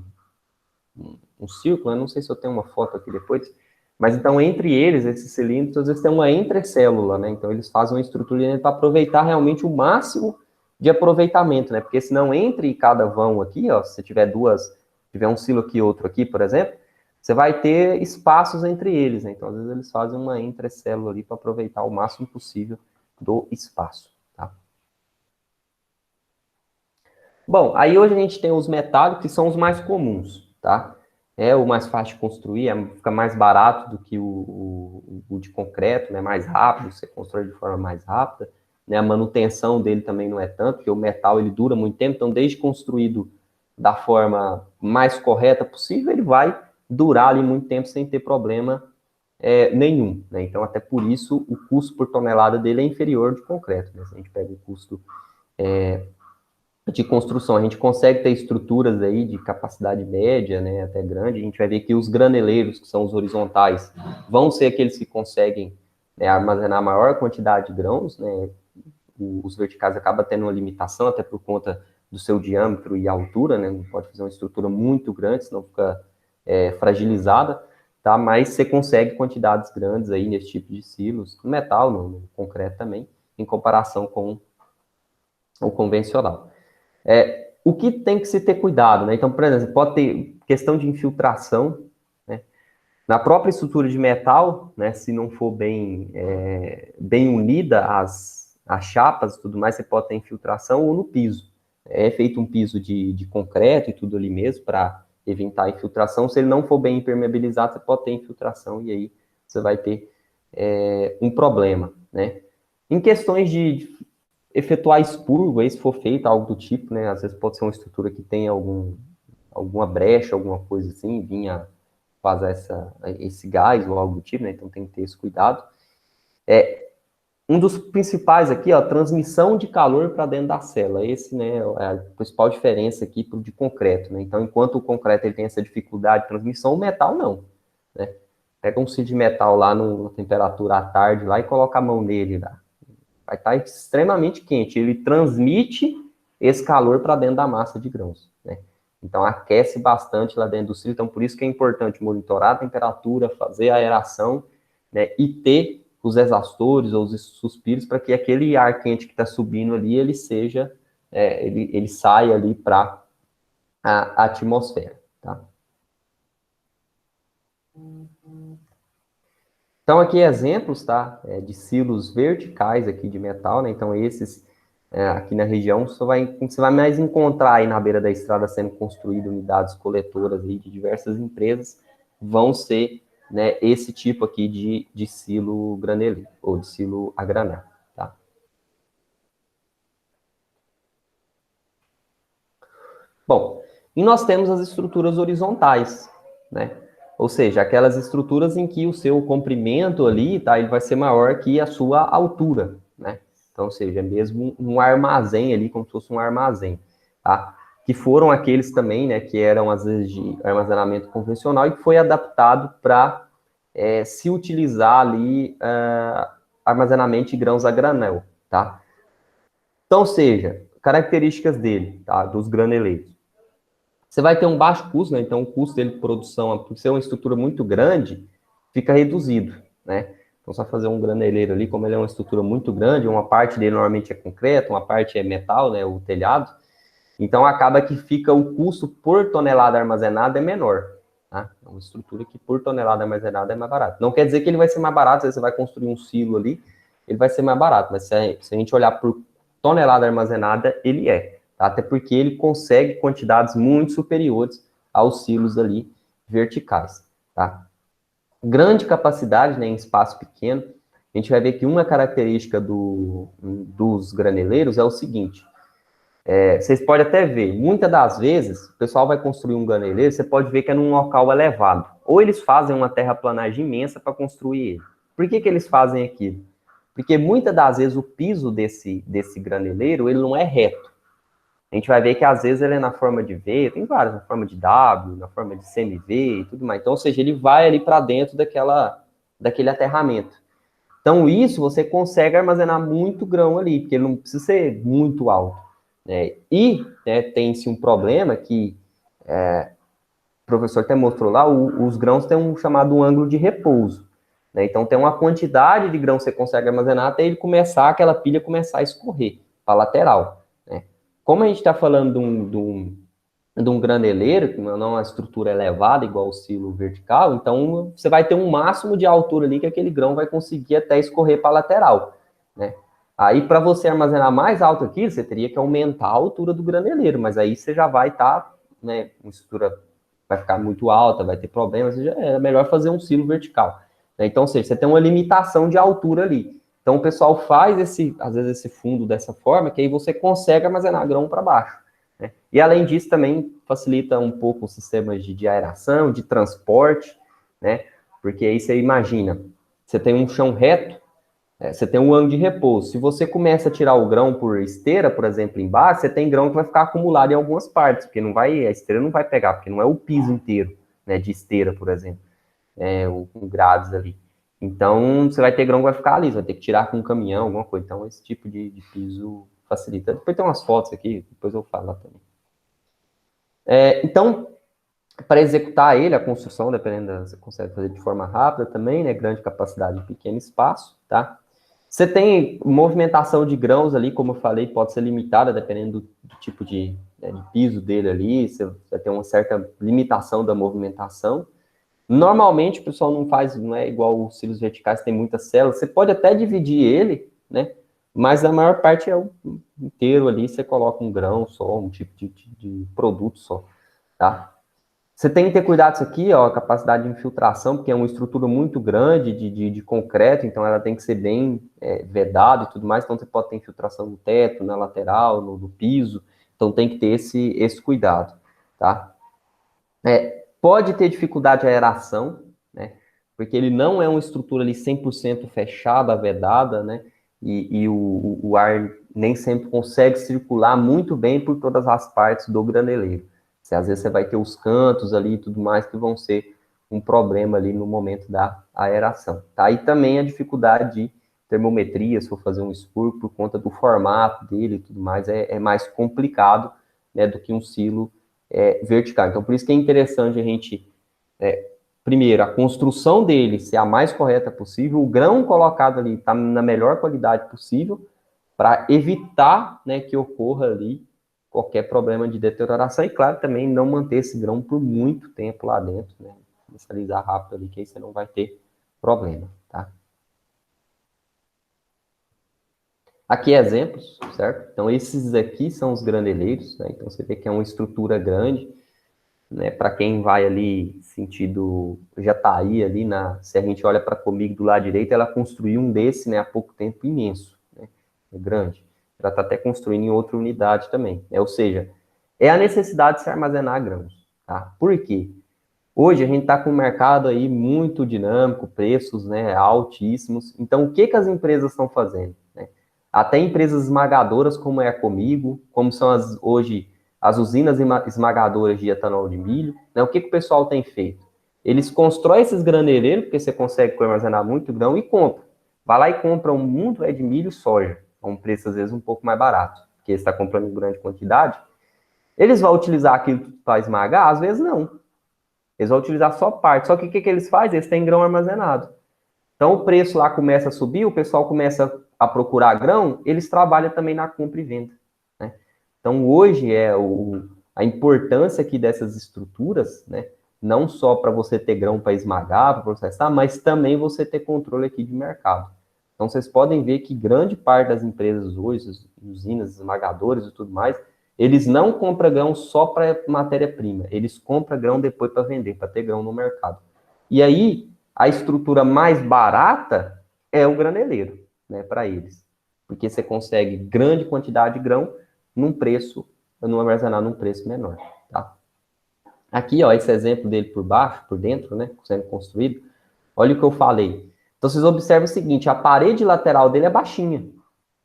círculo, eu não sei se eu tenho uma foto aqui depois, mas então entre eles, esses cilindros, às vezes tem uma entrecélula, né? Então eles fazem uma estrutura para aproveitar realmente o máximo de aproveitamento, né? Porque senão entre cada vão aqui, ó, se você tiver tiver um silo aqui e outro aqui, por exemplo, você vai ter espaços entre eles, né? Então, às vezes, eles fazem uma entrecélula ali para aproveitar o máximo possível do espaço, tá? Bom, aí hoje a gente tem os metálicos, que são os mais comuns, tá? É o mais fácil de construir, fica mais barato do que o de concreto, né? Mais rápido, você constrói de forma mais rápida, né? A manutenção dele também não é tanto, porque o metal, ele dura muito tempo, então, desde construído da forma mais correta possível, ele vai durar ali muito tempo sem ter problema nenhum, né? Então, até por isso, o custo por tonelada dele é inferior de concreto, né? Se a gente pega o custo de construção, a gente consegue ter estruturas aí de capacidade média, né, até grande, a gente vai ver que os graneleiros, que são os horizontais, vão ser aqueles que conseguem armazenar maior quantidade de grãos, né? Os verticais acabam tendo uma limitação, até por conta do seu diâmetro e altura, né? Não pode fazer uma estrutura muito grande, senão fica fragilizada, tá? Mas você consegue quantidades grandes aí nesse tipo de silos, no metal, no concreto também, em comparação com o convencional. O que tem que se ter cuidado, né? Então, por exemplo, pode ter questão de infiltração, né? Na própria estrutura de metal, né? Se não for bem unida as chapas e tudo mais, você pode ter infiltração ou no piso. É feito um piso de concreto e tudo ali mesmo para evitar a infiltração. Se ele não for bem impermeabilizado, você pode ter infiltração e aí você vai ter um problema, né? Em questões de efetuar expurgo, aí, se for feito algo do tipo, né? Às vezes pode ser uma estrutura que tem alguma brecha, alguma coisa assim, vinha vazar esse gás ou algo do tipo, né? Então tem que ter esse cuidado. Um dos principais aqui, ó, transmissão de calor para dentro da célula. Esse, né, é a principal diferença aqui pro de concreto, né? Então, enquanto o concreto ele tem essa dificuldade de transmissão, o metal não, né? Pega um fio de metal lá na temperatura à tarde lá e coloca a mão nele lá. Vai estar extremamente quente. Ele transmite esse calor para dentro da massa de grãos, né? Então, aquece bastante lá dentro do cílio. Então, por isso que é importante monitorar a temperatura, fazer a aeração, né? E ter os exaustores ou os suspiros para que aquele ar quente que está subindo ali, ele ele saia ali para a atmosfera, tá? Então, aqui exemplos, tá? De silos verticais aqui de metal, né? Então, esses aqui na região, você vai mais encontrar aí na beira da estrada sendo construídas unidades coletoras aí de diversas empresas, vão ser, né, esse tipo aqui de silo graneleiro, ou de silo a granel, tá? Bom, e nós temos as estruturas horizontais, né? Ou seja, aquelas estruturas em que o seu comprimento ali, tá, ele vai ser maior que a sua altura, né? Então, ou seja, é mesmo um armazém ali, como se fosse um armazém, tá? Que foram aqueles também, né, que eram às vezes de armazenamento convencional e que foi adaptado para se utilizar ali armazenamento de grãos a granel, tá? Então, ou seja, características dele, tá, dos graneleiros. Você vai ter um baixo custo, né? Então o custo dele de produção, por ser uma estrutura muito grande, fica reduzido, né? Então, só fazer um graneleiro ali, como ele é uma estrutura muito grande, uma parte dele normalmente é concreto, uma parte é metal, né, o telhado, então acaba que fica o custo por tonelada armazenada é menor, tá? É uma estrutura que por tonelada armazenada é mais barato. Não quer dizer que ele vai ser mais barato, se você vai construir um silo ali, ele vai ser mais barato, mas se a gente olhar por tonelada armazenada, ele é, tá? Até porque ele consegue quantidades muito superiores aos silos ali verticais, tá? Grande capacidade, né, em espaço pequeno. A gente vai ver que uma característica dos graneleiros é o seguinte, vocês podem até ver, muitas das vezes, o pessoal vai construir um graneleiro, você pode ver que é num local elevado. Ou eles fazem uma terraplanagem imensa para construir ele. Por que eles fazem aquilo? Porque muitas das vezes o piso desse graneleiro, ele não é reto. A gente vai ver que às vezes ele é na forma de V, tem várias, na forma de W, na forma de CMV e tudo mais. Então, ou seja, ele vai ali para dentro daquele aterramento. Então, isso você consegue armazenar muito grão ali, porque ele não precisa ser muito alto, né? E, né, tem-se um problema que o professor até mostrou lá, os grãos têm um chamado ângulo de repouso, né? Então, tem uma quantidade de grão que você consegue armazenar até ele começar, aquela pilha começar a escorrer para a lateral, né? Como a gente está falando de um graneleiro, que não é uma estrutura elevada, igual o silo vertical, então você vai ter um máximo de altura ali que aquele grão vai conseguir até escorrer para a lateral, né? Aí, para você armazenar mais alto aqui, você teria que aumentar a altura do graneleiro, mas aí você já vai estar, né, uma estrutura vai ficar muito alta, vai ter problemas, é melhor fazer um silo vertical, né? Então, ou seja, você tem uma limitação de altura ali. Então, o pessoal faz às vezes, esse fundo dessa forma, que aí você consegue armazenar grão para baixo, né? E, além disso, também facilita um pouco os sistemas de aeração, de transporte, né? Porque aí você imagina, você tem um chão reto, você tem um ângulo de repouso. Se você começa a tirar o grão por esteira, por exemplo, embaixo, você tem grão que vai ficar acumulado em algumas partes, porque a esteira não vai pegar, porque não é o piso inteiro, né, de esteira, por exemplo, com grades ali. Então, você vai ter grão que vai ficar ali, você vai ter que tirar com um caminhão, alguma coisa. Então, esse tipo de piso facilita. Depois tem umas fotos aqui, depois eu falo lá também. Então, para executar ele, a construção, dependendo, você consegue fazer de forma rápida também, né? Grande capacidade em pequeno espaço, tá? Você tem movimentação de grãos ali, como eu falei, pode ser limitada, dependendo do tipo de piso dele ali, você vai ter uma certa limitação da movimentação. Normalmente, o pessoal não é igual os silos verticais, tem muitas células, você pode até dividir ele, né? Mas a maior parte é o inteiro ali, você coloca um grão só, um tipo de produto só, tá? Você tem que ter cuidado isso aqui, ó, a capacidade de infiltração, porque é uma estrutura muito grande de concreto, então ela tem que ser bem vedada e tudo mais, então você pode ter infiltração no teto, na lateral, no piso, então tem que ter esse cuidado, tá? Pode ter dificuldade de aeração, né? Porque ele não é uma estrutura ali 100% fechada, vedada, né? E o ar nem sempre consegue circular muito bem por todas as partes do graneleiro. Às vezes você vai ter os cantos ali e tudo mais que vão ser um problema ali no momento da aeração, tá? E também a dificuldade de termometria, se for fazer um expurgo, por conta do formato dele e tudo mais, é mais complicado, né, do que um silo vertical. Então, por isso que é interessante a gente, primeiro, a construção dele ser a mais correta possível, o grão colocado ali está na melhor qualidade possível, para evitar, né, que ocorra ali qualquer problema de deterioração e, claro, também não manter esse grão por muito tempo lá dentro, né? Inicializar rápido ali, que aí você não vai ter problema, tá? Aqui exemplos, certo? Então, esses aqui são os graneleiros, né? Então, você vê que é uma estrutura grande, né? Para quem vai ali sentido Jataí, ali se a gente olha para comigo do lado direito, ela construiu um desse, né, há pouco tempo, imenso, né? É grande. Ela está até construindo em outra unidade também, né? Ou seja, é a necessidade de se armazenar grãos, tá? Por quê? Hoje a gente está com um mercado aí muito dinâmico, preços, né, altíssimos. Então, o que que as empresas estão fazendo, né? Até empresas esmagadoras como é a Comigo, como são hoje as usinas esmagadoras de etanol de milho, né? O que que o pessoal tem feito? Eles constroem esses graneleiros, porque você consegue armazenar muito grão, e compra. Vai lá e compra um mundo de milho e soja, a um preço às vezes um pouco mais barato, porque você está comprando em grande quantidade. Eles vão utilizar aquilo para esmagar? Às vezes não. Eles vão utilizar só parte. Só que o que eles fazem? Eles têm grão armazenado. Então o preço lá começa a subir, o pessoal começa a procurar grão, eles trabalham também na compra e venda, né? Então hoje a importância aqui dessas estruturas, né? Não só para você ter grão para esmagar, para processar, mas também você ter controle aqui de mercado. Então vocês podem ver que grande parte das empresas hoje, as usinas, esmagadoras e tudo mais, eles não compram grão só para matéria-prima, eles compram grão depois para vender, para ter grão no mercado. E aí, a estrutura mais barata é o graneleiro, né, para eles. Porque você consegue grande quantidade de grão num preço, no armazenar num preço menor, tá? Aqui, ó, esse exemplo dele por baixo, por dentro, né, sendo construído, olha o que eu falei. Então, vocês observam o seguinte, a parede lateral dele é baixinha,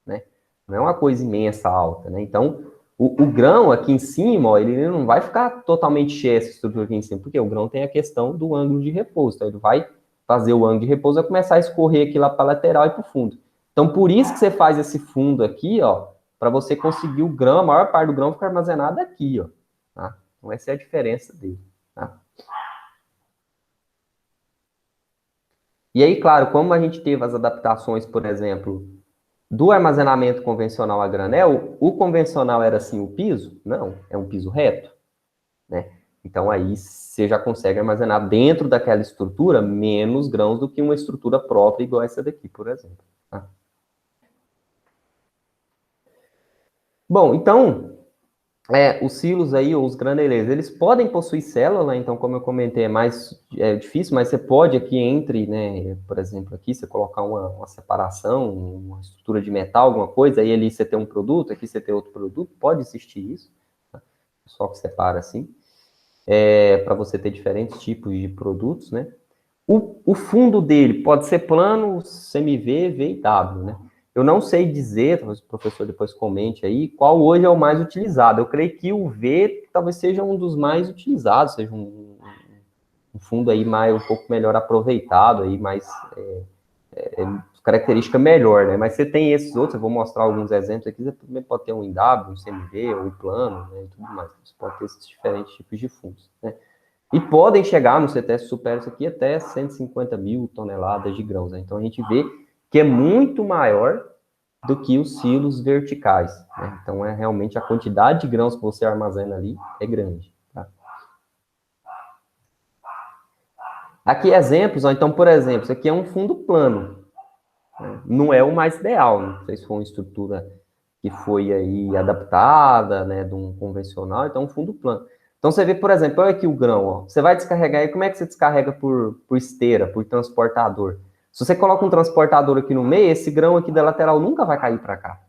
né? Não é uma coisa imensa, alta, né? Então, o grão aqui em cima, ó, ele não vai ficar totalmente cheio essa estrutura aqui em cima, porque o grão tem a questão do ângulo de repouso. Então, ele vai fazer o ângulo de repouso, vai começar a escorrer aqui lá para a lateral e para o fundo. Então, por isso que você faz esse fundo aqui, ó, para você conseguir o grão, a maior parte do grão ficar armazenado aqui, ó. Tá? Então, essa é a diferença dele, tá? E aí, claro, como a gente teve as adaptações, por exemplo, do armazenamento convencional a granel, o convencional era assim o piso? Não, é um piso reto, né? Então aí você já consegue armazenar dentro daquela estrutura menos grãos do que uma estrutura própria igual essa daqui, por exemplo. Tá? Bom, então, os silos aí, ou os graneleiros, eles podem possuir célula, então, como eu comentei, é mais difícil, mas você pode aqui entre, né, por exemplo, aqui você colocar uma separação, uma estrutura de metal, alguma coisa, aí ali você tem um produto, aqui você tem outro produto, pode existir isso, tá? Só que separa assim, para você ter diferentes tipos de produtos, né? O fundo dele pode ser plano, CMV, V e W, né? Eu não sei dizer, talvez o professor depois comente aí, qual hoje é o mais utilizado. Eu creio que o V talvez seja um dos mais utilizados, seja um fundo aí um pouco melhor aproveitado, aí mais característica melhor, né? Mas você tem esses outros, eu vou mostrar alguns exemplos aqui, você também pode ter um IW, um CMV, um plano, né, e tudo mais. Você pode ter esses diferentes tipos de fundos, né? E podem chegar, no CTS supera isso aqui, até 150 mil toneladas de grãos, né? Então a gente vê que é muito maior do que os silos verticais, né? Então realmente a quantidade de grãos que você armazena ali é grande, tá? Aqui exemplos, ó, então, por exemplo, isso aqui é um fundo plano, né? Não é o mais ideal, não sei se foi uma estrutura que foi aí adaptada, né, de um convencional, então um fundo plano. Então você vê, por exemplo, olha aqui o grão, ó. Você vai descarregar aí, como é que você descarrega por esteira, por transportador? Se você coloca um transportador aqui no meio, esse grão aqui da lateral nunca vai cair para cá,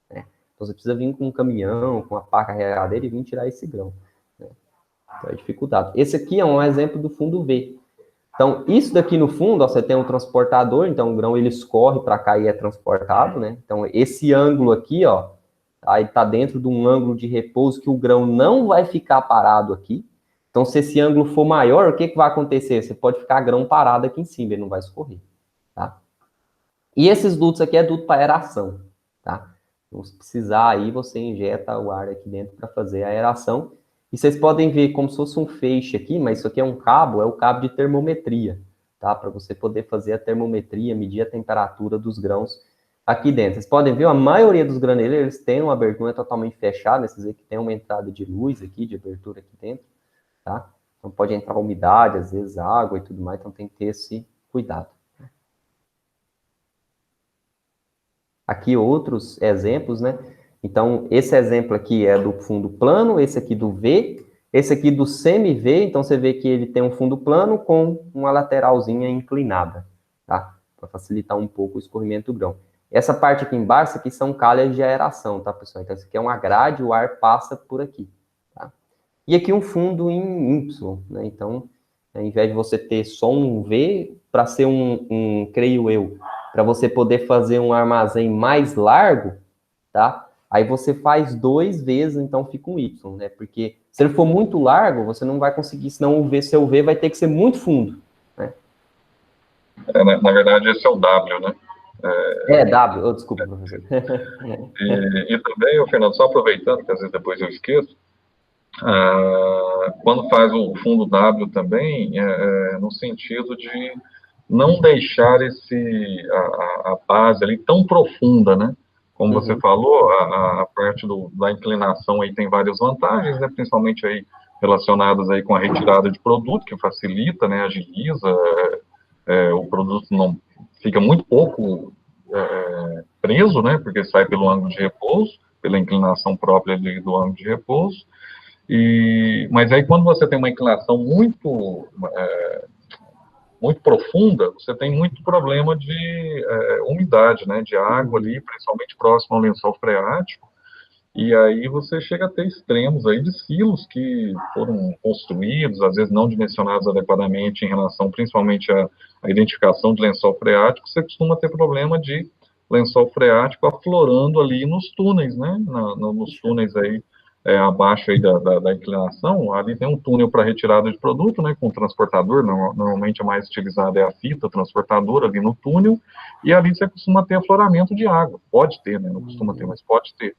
né? Então você precisa vir com um caminhão, com uma pá carregadeira e vir tirar esse grão, né? Então é dificuldade. Esse aqui é um exemplo do fundo V. Então, isso daqui no fundo, ó, você tem um transportador, então o grão ele escorre para cá e é transportado, né? Então, esse ângulo aqui, ó, aí está dentro de um ângulo de repouso que o grão não vai ficar parado aqui. Então, se esse ângulo for maior, o que, que vai acontecer? Você pode ficar grão parado aqui em cima, ele não vai escorrer, tá? E esses dutos aqui é duto para aeração, tá? Então, se precisar aí, você injeta o ar aqui dentro para fazer a aeração. E vocês podem ver como se fosse um feixe aqui, mas isso aqui é um cabo, é o cabo de termometria, tá? Para você poder fazer a termometria, medir a temperatura dos grãos aqui dentro. Vocês podem ver, a maioria dos graneleiros tem uma abertura totalmente fechada, esses aqui tem uma entrada de luz aqui, de abertura aqui dentro, tá? Então pode entrar umidade, às vezes água e tudo mais, então tem que ter esse cuidado. Aqui outros exemplos, né? Então, esse exemplo aqui é do fundo plano, esse aqui do V, esse aqui do semi-V, então você vê que ele tem um fundo plano com uma lateralzinha inclinada, tá? Para facilitar um pouco o escorrimento do grão. Essa parte aqui embaixo, isso aqui são calhas de aeração, tá, pessoal? Então, isso aqui é uma grade, o ar passa por aqui, tá? E aqui um fundo em Y, né? Então, ao invés de você ter só um V, para ser creio eu, para você poder fazer um armazém mais largo, tá? Aí você faz 2 vezes, então fica um Y, né? Porque se ele for muito largo, você não vai conseguir, senão seu V vai ter que ser muito fundo, né?
Na verdade, esse é o W, né?
W, desculpa, professor.
E também, Fernando, só aproveitando, que às vezes depois eu esqueço, quando faz o fundo W também, no sentido de não deixar a base ali tão profunda, né? Como você falou, a parte da inclinação aí tem várias vantagens, né? Principalmente aí relacionadas aí com a retirada de produto, que facilita, né? Agiliza, o produto não fica muito pouco preso, né? Porque sai pelo ângulo de repouso, pela inclinação própria do ângulo de repouso. Mas aí quando você tem uma inclinação muito profunda, você tem muito problema de umidade, né, de água ali, principalmente próximo ao lençol freático, e aí você chega a ter extremos aí de silos que foram construídos, às vezes não dimensionados adequadamente em relação principalmente à identificação de lençol freático, você costuma ter problema de lençol freático aflorando ali nos túneis, né, nos túneis aí abaixo aí da inclinação, ali tem um túnel para retirada de produto, né, com transportador, normalmente a mais utilizada é a fita transportadora ali no túnel, e ali você costuma ter afloramento de água, pode ter, né, não costuma ter, mas pode ter.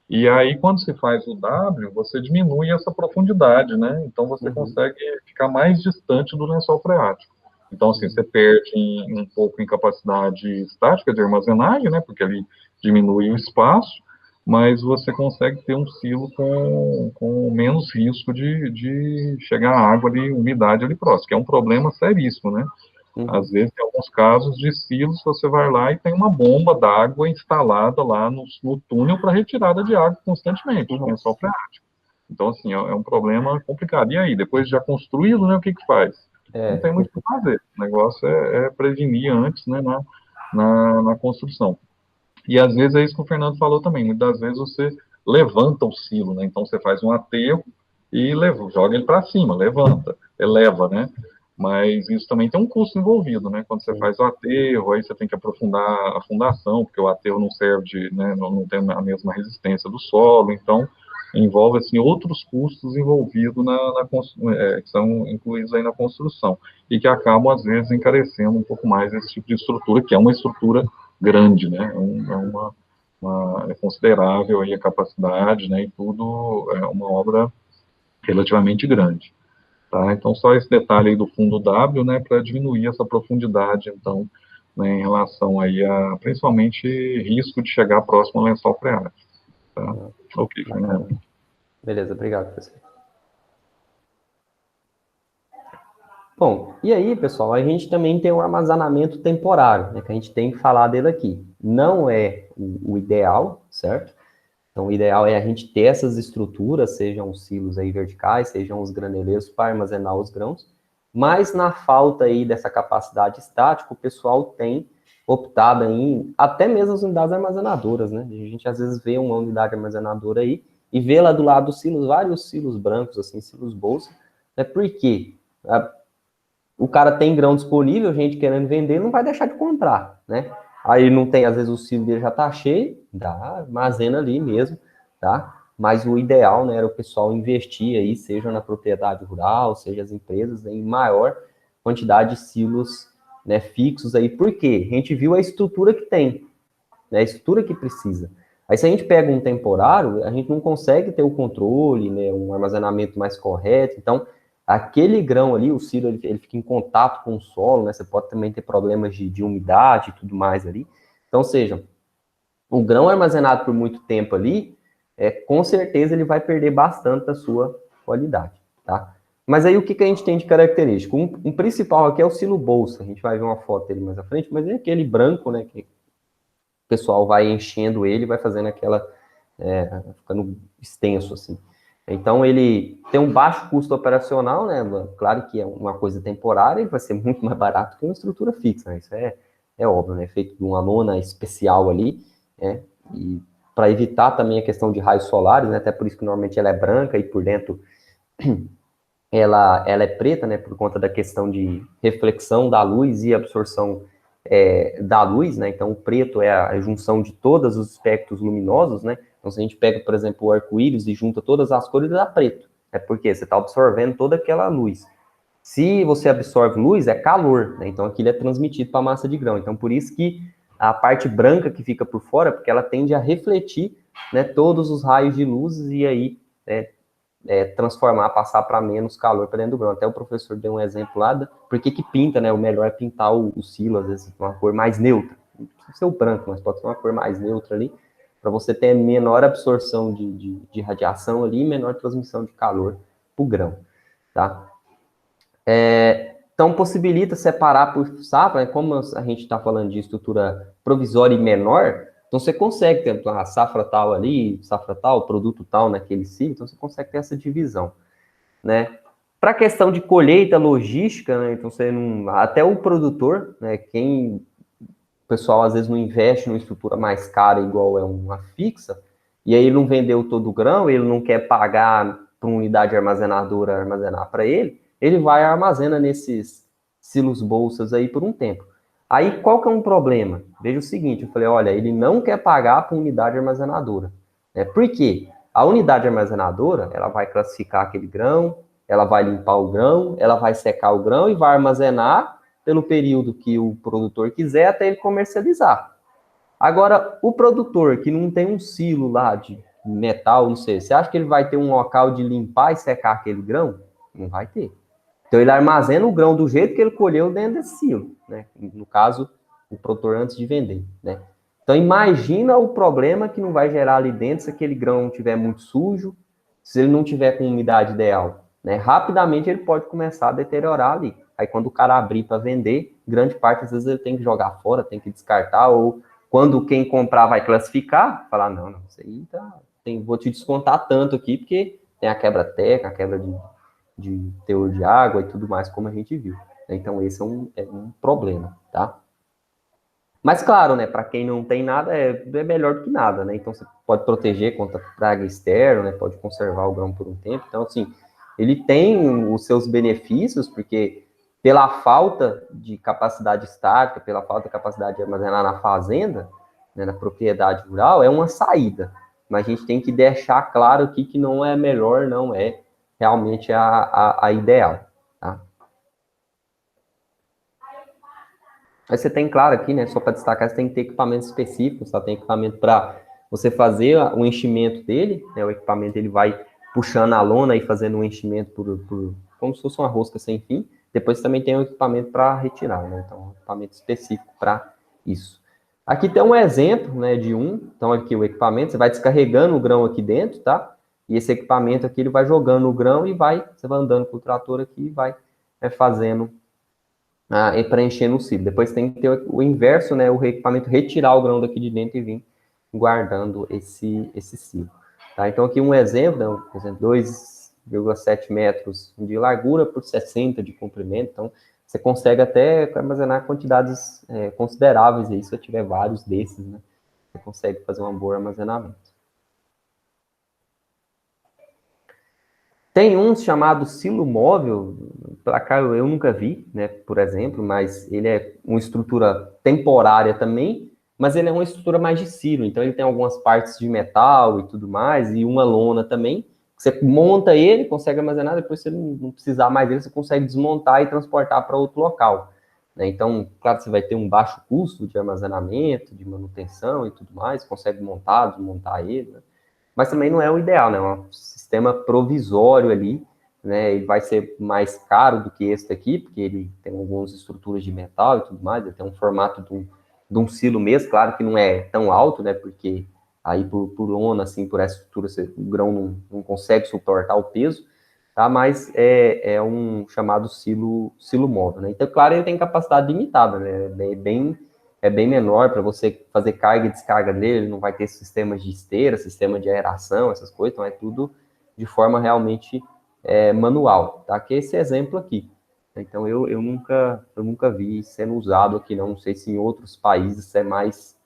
E aí, quando se faz o W, você diminui essa profundidade, né, então você consegue ficar mais distante do lençol freático. Então, assim, você perde um pouco em capacidade estática de armazenagem, né, porque ali diminui o espaço, mas você consegue ter um silo com menos risco de chegar a água ali, umidade ali próximo, que é um problema seríssimo, né? Às vezes, em alguns casos de silos, você vai lá e tem uma bomba d'água instalada lá no túnel para retirada de água constantemente, lençol freático. Então, assim, é um problema complicado. E aí, depois de já construído, né, o que faz? Não tem muito o que fazer. O negócio é prevenir antes, né, na construção. E às vezes é isso que o Fernando falou também. Muitas vezes você levanta o silo, né? Então você faz um aterro e joga ele para cima, levanta, eleva, né? Mas isso também tem um custo envolvido, né? Quando você faz o aterro, aí você tem que aprofundar a fundação, porque o aterro não serve né, não tem a mesma resistência do solo, então envolve assim outros custos envolvidos que são incluídos aí na construção e que acabam às vezes encarecendo um pouco mais esse tipo de estrutura, que é uma estrutura grande, né? É considerável aí a capacidade, né? E tudo é uma obra relativamente grande, tá? Então só esse detalhe aí do fundo W, né? Para diminuir essa profundidade, então, né, em relação aí a principalmente risco de chegar próximo ao lençol freático, tá? Ok, Fernando.
Beleza, obrigado, professor. Bom, e aí, pessoal, a gente também tem o armazenamento temporário, né, que a gente tem que falar dele aqui. Não é o ideal, certo? Então, o ideal é a gente ter essas estruturas, sejam os silos aí verticais, sejam os graneleiros para armazenar os grãos, mas na falta aí dessa capacidade estática, o pessoal tem optado em até mesmo as unidades armazenadoras, né? A gente às vezes vê uma unidade armazenadora aí e vê lá do lado dos silos vários silos brancos, assim, silos bolsa, né? Por quê? O cara tem grão disponível, gente querendo vender, não vai deixar de comprar, né? Aí não tem, às vezes o silo dele já tá cheio, armazena ali mesmo, tá? Mas o ideal, né, era o pessoal investir aí, seja na propriedade rural, seja as empresas, em maior quantidade de silos, né, fixos aí. Por quê? A gente viu a estrutura que tem, né, a estrutura que precisa. Aí se a gente pega um temporário, a gente não consegue ter o controle, né, um armazenamento mais correto, então aquele grão ali, o silo, ele fica em contato com o solo, né? Você pode também ter problemas de umidade e tudo mais ali. Então, seja, o grão armazenado por muito tempo ali, com certeza ele vai perder bastante da sua qualidade, tá? Mas aí o que a gente tem de característico? Um principal aqui é o silo bolsa. A gente vai ver uma foto dele mais à frente, mas é aquele branco, né? Que o pessoal vai enchendo ele, vai fazendo aquela, ficando extenso assim. Então, ele tem um baixo custo operacional, né? Claro que é uma coisa temporária e vai ser muito mais barato que uma estrutura fixa, né? Isso é óbvio, né? Feito de uma lona especial ali, né? E para evitar também a questão de raios solares, né? Até por isso que normalmente ela é branca e por dentro ela é preta, né, por conta da questão de reflexão da luz e absorção da luz, né, então o preto é a junção de todos os espectros luminosos, né, então se a gente pega, por exemplo, o arco-íris e junta todas as cores, dá preto, é porque você está absorvendo toda aquela luz. Se você absorve luz, é calor, né, então aquilo é transmitido para a massa de grão, então por isso que a parte branca que fica por fora, porque ela tende a refletir, né, todos os raios de luz e aí transformar, passar para menos calor para dentro do grão. Até o professor deu um exemplo lá, por que pinta, né? O melhor é pintar o silo, às vezes, com uma cor mais neutra. Não precisa ser o branco, mas pode ser uma cor mais neutra ali, para você ter menor absorção de radiação ali e menor transmissão de calor para o grão, tá? Então, possibilita separar por safra, né? Como a gente está falando de estrutura provisória e menor, então você consegue ter a safra tal ali, safra tal, produto tal naquele ciclo, então você consegue ter essa divisão, né? Para a questão de colheita logística, né? Então você não, até o produtor, né? O pessoal às vezes não investe numa estrutura mais cara igual é uma fixa, e aí ele não vendeu todo o grão, ele não quer pagar para uma unidade armazenadora armazenar para ele vai e armazena nesses silos bolsas aí por um tempo. Aí qual que é um problema? Veja o seguinte, eu falei, olha, ele não quer pagar para unidade armazenadora. Por quê? A unidade armazenadora, ela vai classificar aquele grão, ela vai limpar o grão, ela vai secar o grão e vai armazenar pelo período que o produtor quiser até ele comercializar. Agora, o produtor que não tem um silo lá de metal, não sei, você acha que ele vai ter um local de limpar e secar aquele grão? Não vai ter. Então, ele armazena o grão do jeito que ele colheu dentro desse silo, né? No caso, o produtor antes de vender, né? Então, imagina o problema que não vai gerar ali dentro se aquele grão não estiver muito sujo, se ele não tiver com umidade ideal, né? Rapidamente ele pode começar a deteriorar ali. Aí, quando o cara abrir para vender, grande parte, às vezes, ele tem que jogar fora, tem que descartar, ou quando quem comprar vai classificar, falar, não, isso aí tá, vou te descontar tanto aqui, porque tem a quebra técnica, a quebra de teor de água e tudo mais, como a gente viu. Então, esse é um problema, tá? Mas, claro, né, para quem não tem nada, é melhor do que nada, né? Então, você pode proteger contra praga externa, né? Pode conservar o grão por um tempo. Então, assim, ele tem os seus benefícios, porque pela falta de capacidade estática, pela falta de capacidade de armazenar na fazenda, né, na propriedade rural, é uma saída. Mas a gente tem que deixar claro aqui que não é melhor, não é realmente a ideal, tá? Aí você tem, claro, aqui, né, só para destacar, você tem que ter equipamentos específicos, tá? Tem equipamento para você fazer o enchimento dele, né? O equipamento ele vai puxando a lona e fazendo um enchimento como se fosse uma rosca sem fim. Depois também tem um equipamento para retirar, né? Então, um equipamento específico para isso. Aqui tem um exemplo, né, de então aqui o equipamento, você vai descarregando o grão aqui dentro, tá? E esse equipamento aqui, ele vai jogando o grão e você vai andando com o trator aqui e vai fazendo preenchendo o ciclo. Depois tem que ter o inverso, né? O equipamento retirar o grão daqui de dentro e vir guardando esse ciclo. Tá? Então, aqui um exemplo, né? Por exemplo, 2,7 metros de largura por 60 de comprimento. Então, você consegue até armazenar quantidades consideráveis aí, se eu tiver vários desses, né? Você consegue fazer um bom armazenamento. Tem uns chamados silo móvel, para cá eu nunca vi, né, por exemplo, mas ele é uma estrutura temporária também, mas ele é uma estrutura mais de silo, então ele tem algumas partes de metal e tudo mais, e uma lona também, você monta ele, consegue armazenar, depois você não precisar mais dele, você consegue desmontar e transportar para outro local. Né? Então, claro, você vai ter um baixo custo de armazenamento, de manutenção e tudo mais, consegue montar, desmontar ele, né? Mas também não é o ideal, né? É um sistema provisório ali, né? Ele vai ser mais caro do que esse daqui, porque ele tem algumas estruturas de metal e tudo mais, ele tem um formato de um silo mesmo, claro que não é tão alto, né? Porque aí por lona, assim, por essa estrutura, o grão não consegue suportar o peso, tá? Mas é um chamado silo móvel, né? Então, claro, ele tem capacidade limitada, né? É bem menor para você fazer carga e descarga dele, não vai ter sistemas de esteira, sistema de aeração, essas coisas, então é tudo de forma realmente manual, tá? Que é esse exemplo aqui. Então eu nunca vi sendo usado aqui, não sei se em outros países é mais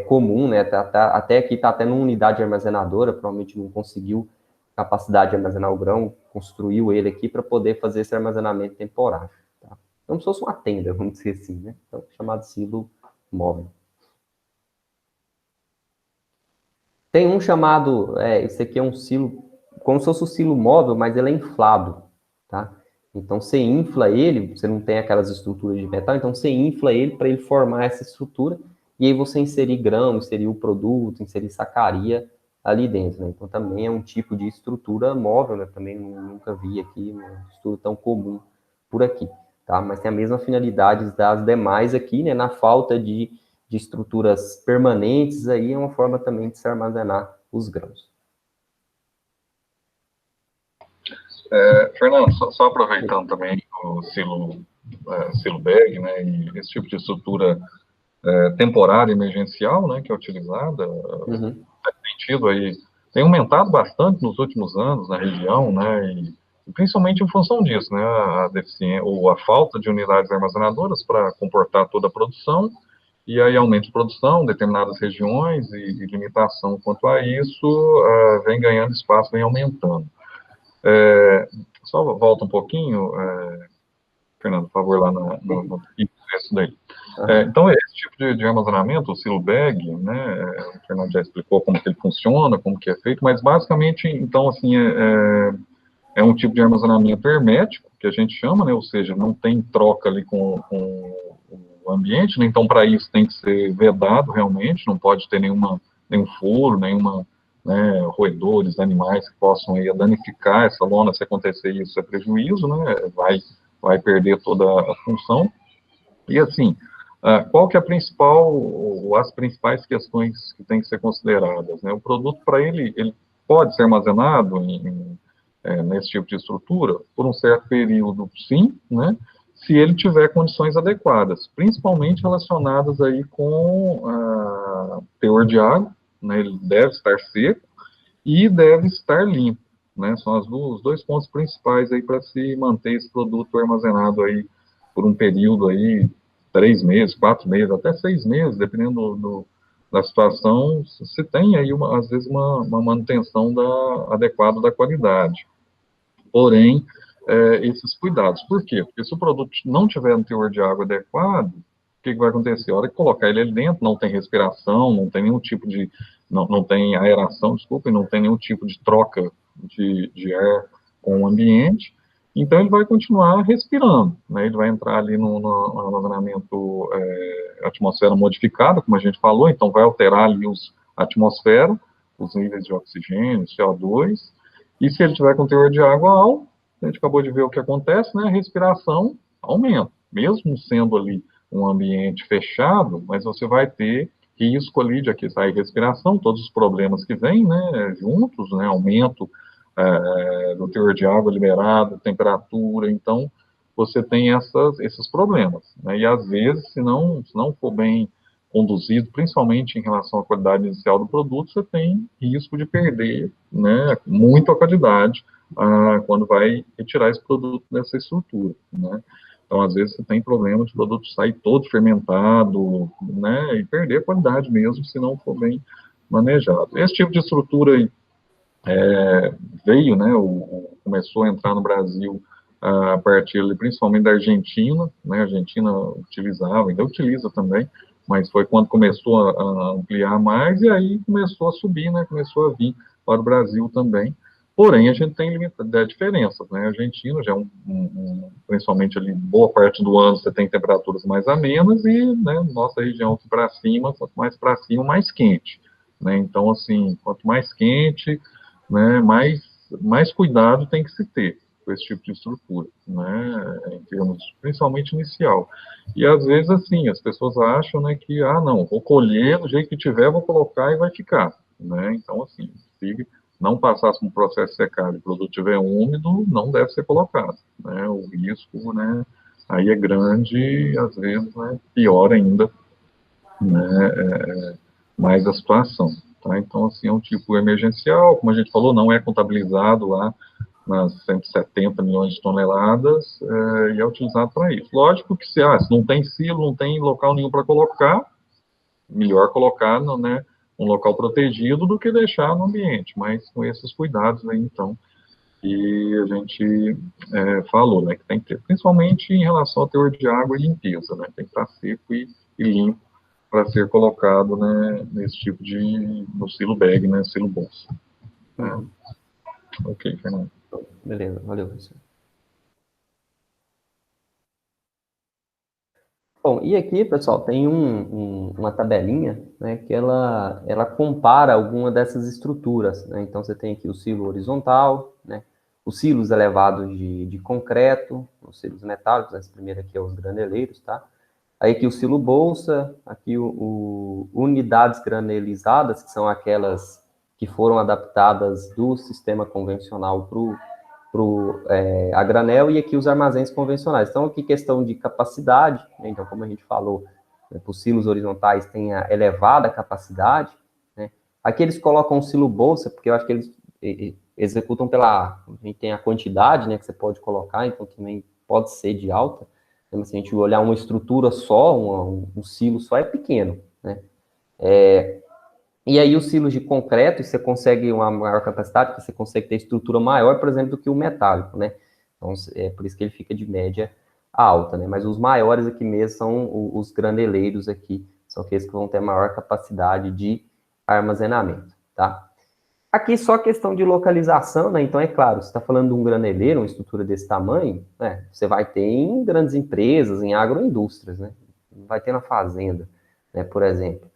comum, né? Até aqui está até numa unidade armazenadora, provavelmente não conseguiu capacidade de armazenar o grão, construiu ele aqui para poder fazer esse armazenamento temporário. Tá? Como se fosse uma tenda, vamos dizer assim, né? Então, chamado silo móvel. Tem um chamado, esse aqui é um silo, como se fosse um silo móvel, mas ele é inflado, tá? Então, você infla ele, você não tem aquelas estruturas de metal, então você infla ele para ele formar essa estrutura, e aí você inserir grão, inserir o produto, inserir sacaria ali dentro, né? Então, também é um tipo de estrutura móvel, né? Também nunca vi aqui uma estrutura tão comum por aqui, tá? Mas tem a mesma finalidade das demais aqui, né? Na falta de estruturas permanentes, aí é uma forma também de se armazenar os grãos.
Fernando, só aproveitando também o silo bag, né, e esse tipo de estrutura temporária emergencial, né, que é utilizada, tem tido aí, tem aumentado bastante nos últimos anos na região, né, e principalmente em função disso, né, a deficiência ou a falta de unidades armazenadoras para comportar toda a produção, e aí aumento de produção em determinadas regiões e limitação quanto a isso, vem ganhando espaço, vem aumentando. Só volta um pouquinho, Fernando, por favor, lá no isso daí. Então, esse tipo de armazenamento, o silo bag, né, o Fernando já explicou como que ele funciona, como que é feito, mas basicamente, então, assim, é um tipo de armazenamento hermético, que a gente chama, né, ou seja, não tem troca ali com o ambiente, né, então, para isso tem que ser vedado realmente, não pode ter nenhum furo, né, roedores, animais que possam aí danificar essa lona. Se acontecer isso, é prejuízo, né, vai perder toda a função. E assim, qual que é as principais questões que têm que ser consideradas, né? O produto, para ele pode ser armazenado nesse tipo de estrutura por um certo período, sim, né? Se ele tiver condições adequadas, principalmente relacionadas aí com teor de água, né? Ele deve estar seco e deve estar limpo, né? São os dois pontos principais aí para se manter esse produto armazenado aí por um período aí 3 meses, 4 meses, até 6 meses, dependendo da situação, se tem aí às vezes uma manutenção adequada da qualidade. Porém, esses cuidados. Por quê? Porque se o produto não tiver um teor de água adequado, o que vai acontecer? A hora que colocar ele ali dentro, não tem respiração, não tem nenhum tipo de, não tem aeração, desculpa, e não tem nenhum tipo de troca de ar com o ambiente, então ele vai continuar respirando, né? Ele vai entrar ali no armazenamento atmosfera modificada, como a gente falou, então vai alterar ali a atmosfera, os níveis de oxigênio, CO2, e se ele tiver com teor de água alto, a gente acabou de ver o que acontece, né? A respiração aumenta, mesmo sendo ali um ambiente fechado, mas você vai ter risco ali de aqui sair respiração, todos os problemas que vêm, né, juntos, né, aumento do teor de água liberado, temperatura, então você tem esses problemas, né, e às vezes, se não for bem conduzido, principalmente em relação à qualidade inicial do produto, você tem risco de perder, né, muito a qualidade quando vai retirar esse produto dessa estrutura, né. Então, às vezes, você tem problema de o produto sair todo fermentado, né, e perder a qualidade mesmo, se não for bem manejado. Esse tipo de estrutura aí, veio, né, começou a entrar no Brasil a partir, principalmente da Argentina, né, a Argentina utilizava, ainda utiliza também, mas foi quando começou a ampliar mais, e aí começou a subir, né, começou a vir para o Brasil também. Porém, a gente tem diferenças, né? A Argentina já principalmente ali, boa parte do ano você tem temperaturas mais amenas e, né, nossa região aqui para cima, quanto mais para cima, mais quente, né? Então, assim, quanto mais quente, né, mais cuidado tem que se ter com esse tipo de estrutura, né, em termos, principalmente inicial. E às vezes, assim, as pessoas acham, né, que, não, vou colher, do jeito que tiver, vou colocar e vai ficar, né? Então, assim, se não passasse um processo de secagem, o produto estiver úmido, não deve ser colocado, né? O risco, né, aí é grande e, às vezes, né, pior ainda, né, mais a situação, tá? Então, assim, é um tipo emergencial, como a gente falou, não é contabilizado lá nas 170 milhões de toneladas, e é utilizado para isso. Lógico que se não tem silo, não tem local nenhum para colocar, melhor colocar, né, um local protegido do que deixar no ambiente, mas com esses cuidados aí, então, que a gente falou, né, que tem que ter, principalmente em relação ao teor de água e limpeza, né, tem que estar seco e limpo para ser colocado, né, nesse tipo de, no silo bag, né, silo bolsa.
Uhum.
Ok, Fernando.
Beleza, valeu, professor. Bom, e aqui, pessoal, tem uma tabelinha, né, que ela compara alguma dessas estruturas, né? Então, você tem aqui o silo horizontal, né, os silos elevados de concreto, os silos metálicos, esse primeiro aqui é os graneleiros, tá? Aí aqui o silo bolsa, aqui o unidades granelizadas, que são aquelas que foram adaptadas do sistema convencional a granel, e aqui os armazéns convencionais. Então, aqui questão de capacidade, né? Então, como a gente falou, né, os silos horizontais têm a elevada capacidade, né? Aqui eles colocam o silo bolsa, porque eu acho que eles executam a gente tem a quantidade, né, que você pode colocar, então também pode ser de alta. Então, se a gente olhar uma estrutura só, um silo só, é pequeno, né? E aí, os silos de concreto, você consegue uma maior capacidade, porque você consegue ter estrutura maior, por exemplo, do que o metálico, né? Então, é por isso que ele fica de média alta, né? Mas os maiores aqui mesmo são os graneleiros aqui, são aqueles que vão ter maior capacidade de armazenamento, tá? Aqui só questão de localização, né? Então, é claro, você está falando de um graneleiro, uma estrutura desse tamanho, né? Você vai ter em grandes empresas, em agroindústrias, né? Vai ter na fazenda, né? Por exemplo.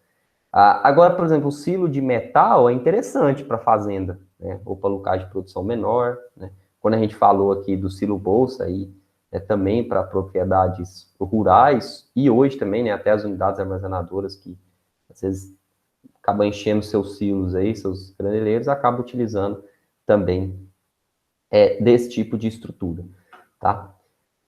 Agora, por exemplo, o silo de metal é interessante para fazenda, né? Ou para locais de produção menor, né? Quando a gente falou aqui do silo bolsa, aí, também para propriedades rurais, e hoje também, né, até as unidades armazenadoras que, às vezes, acabam enchendo seus silos aí, seus graneleiros, acabam utilizando também desse tipo de estrutura, tá?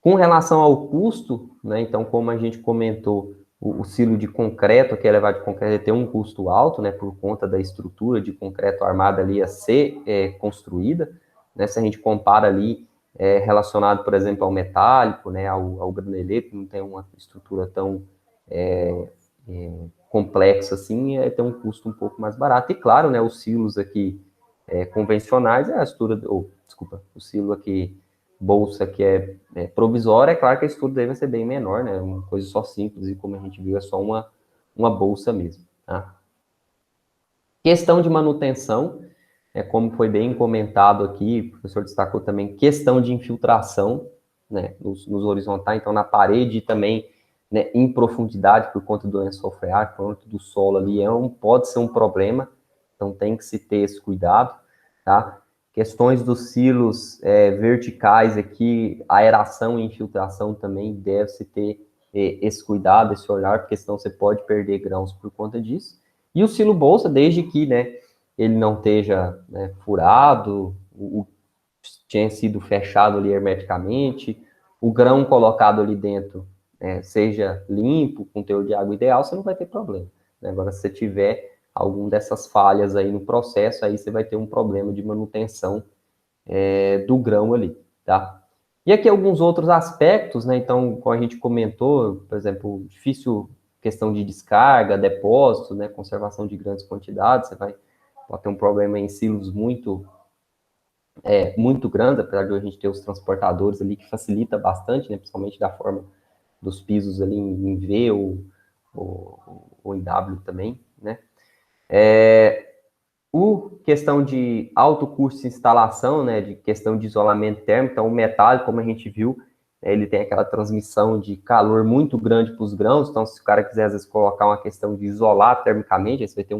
Com relação ao custo, né, então, como a gente comentou, o silo de concreto, que é elevado de concreto, tem um custo alto, né, por conta da estrutura de concreto armada ali a ser construída, né, se a gente compara ali, relacionado, por exemplo, ao metálico, né, ao graneleiro, que não tem uma estrutura tão complexa assim, tem um custo um pouco mais barato. E claro, né, os silos aqui convencionais, a estrutura, desculpa, o silo aqui bolsa que é provisória, é claro que a estrutura deve ser bem menor, né? Uma coisa só simples, e como a gente viu, é só uma bolsa mesmo, tá? Questão de manutenção, como foi bem comentado aqui, o professor destacou também, questão de infiltração, né, nos horizontais, então na parede também, né, em profundidade, por conta do lençol freático, por conta do solo ali, pode ser um problema, então tem que se ter esse cuidado, tá? Questões dos silos verticais aqui, aeração e infiltração também deve-se ter esse cuidado, esse olhar, porque senão você pode perder grãos por conta disso. E o silo bolsa, desde que, né, ele não esteja, né, furado, tinha sido fechado ali hermeticamente, o grão colocado ali dentro seja limpo, com teor de água ideal, você não vai ter problema, né? Agora, se você tiver alguma dessas falhas aí no processo, aí você vai ter um problema de manutenção do grão ali, tá? E aqui alguns outros aspectos, né? Então, como a gente comentou, por exemplo, difícil questão de descarga, depósito, né? Conservação de grandes quantidades, pode ter um problema em silos muito grandes, apesar de a gente ter os transportadores ali, que facilita bastante, né? Principalmente da forma dos pisos ali em V ou em W também, né? Questão de alto custo de instalação, né, de questão de isolamento térmico, então o metálico, como a gente viu, ele tem aquela transmissão de calor muito grande para os grãos, então se o cara quiser, às vezes, colocar uma questão de isolar termicamente, aí você vai ter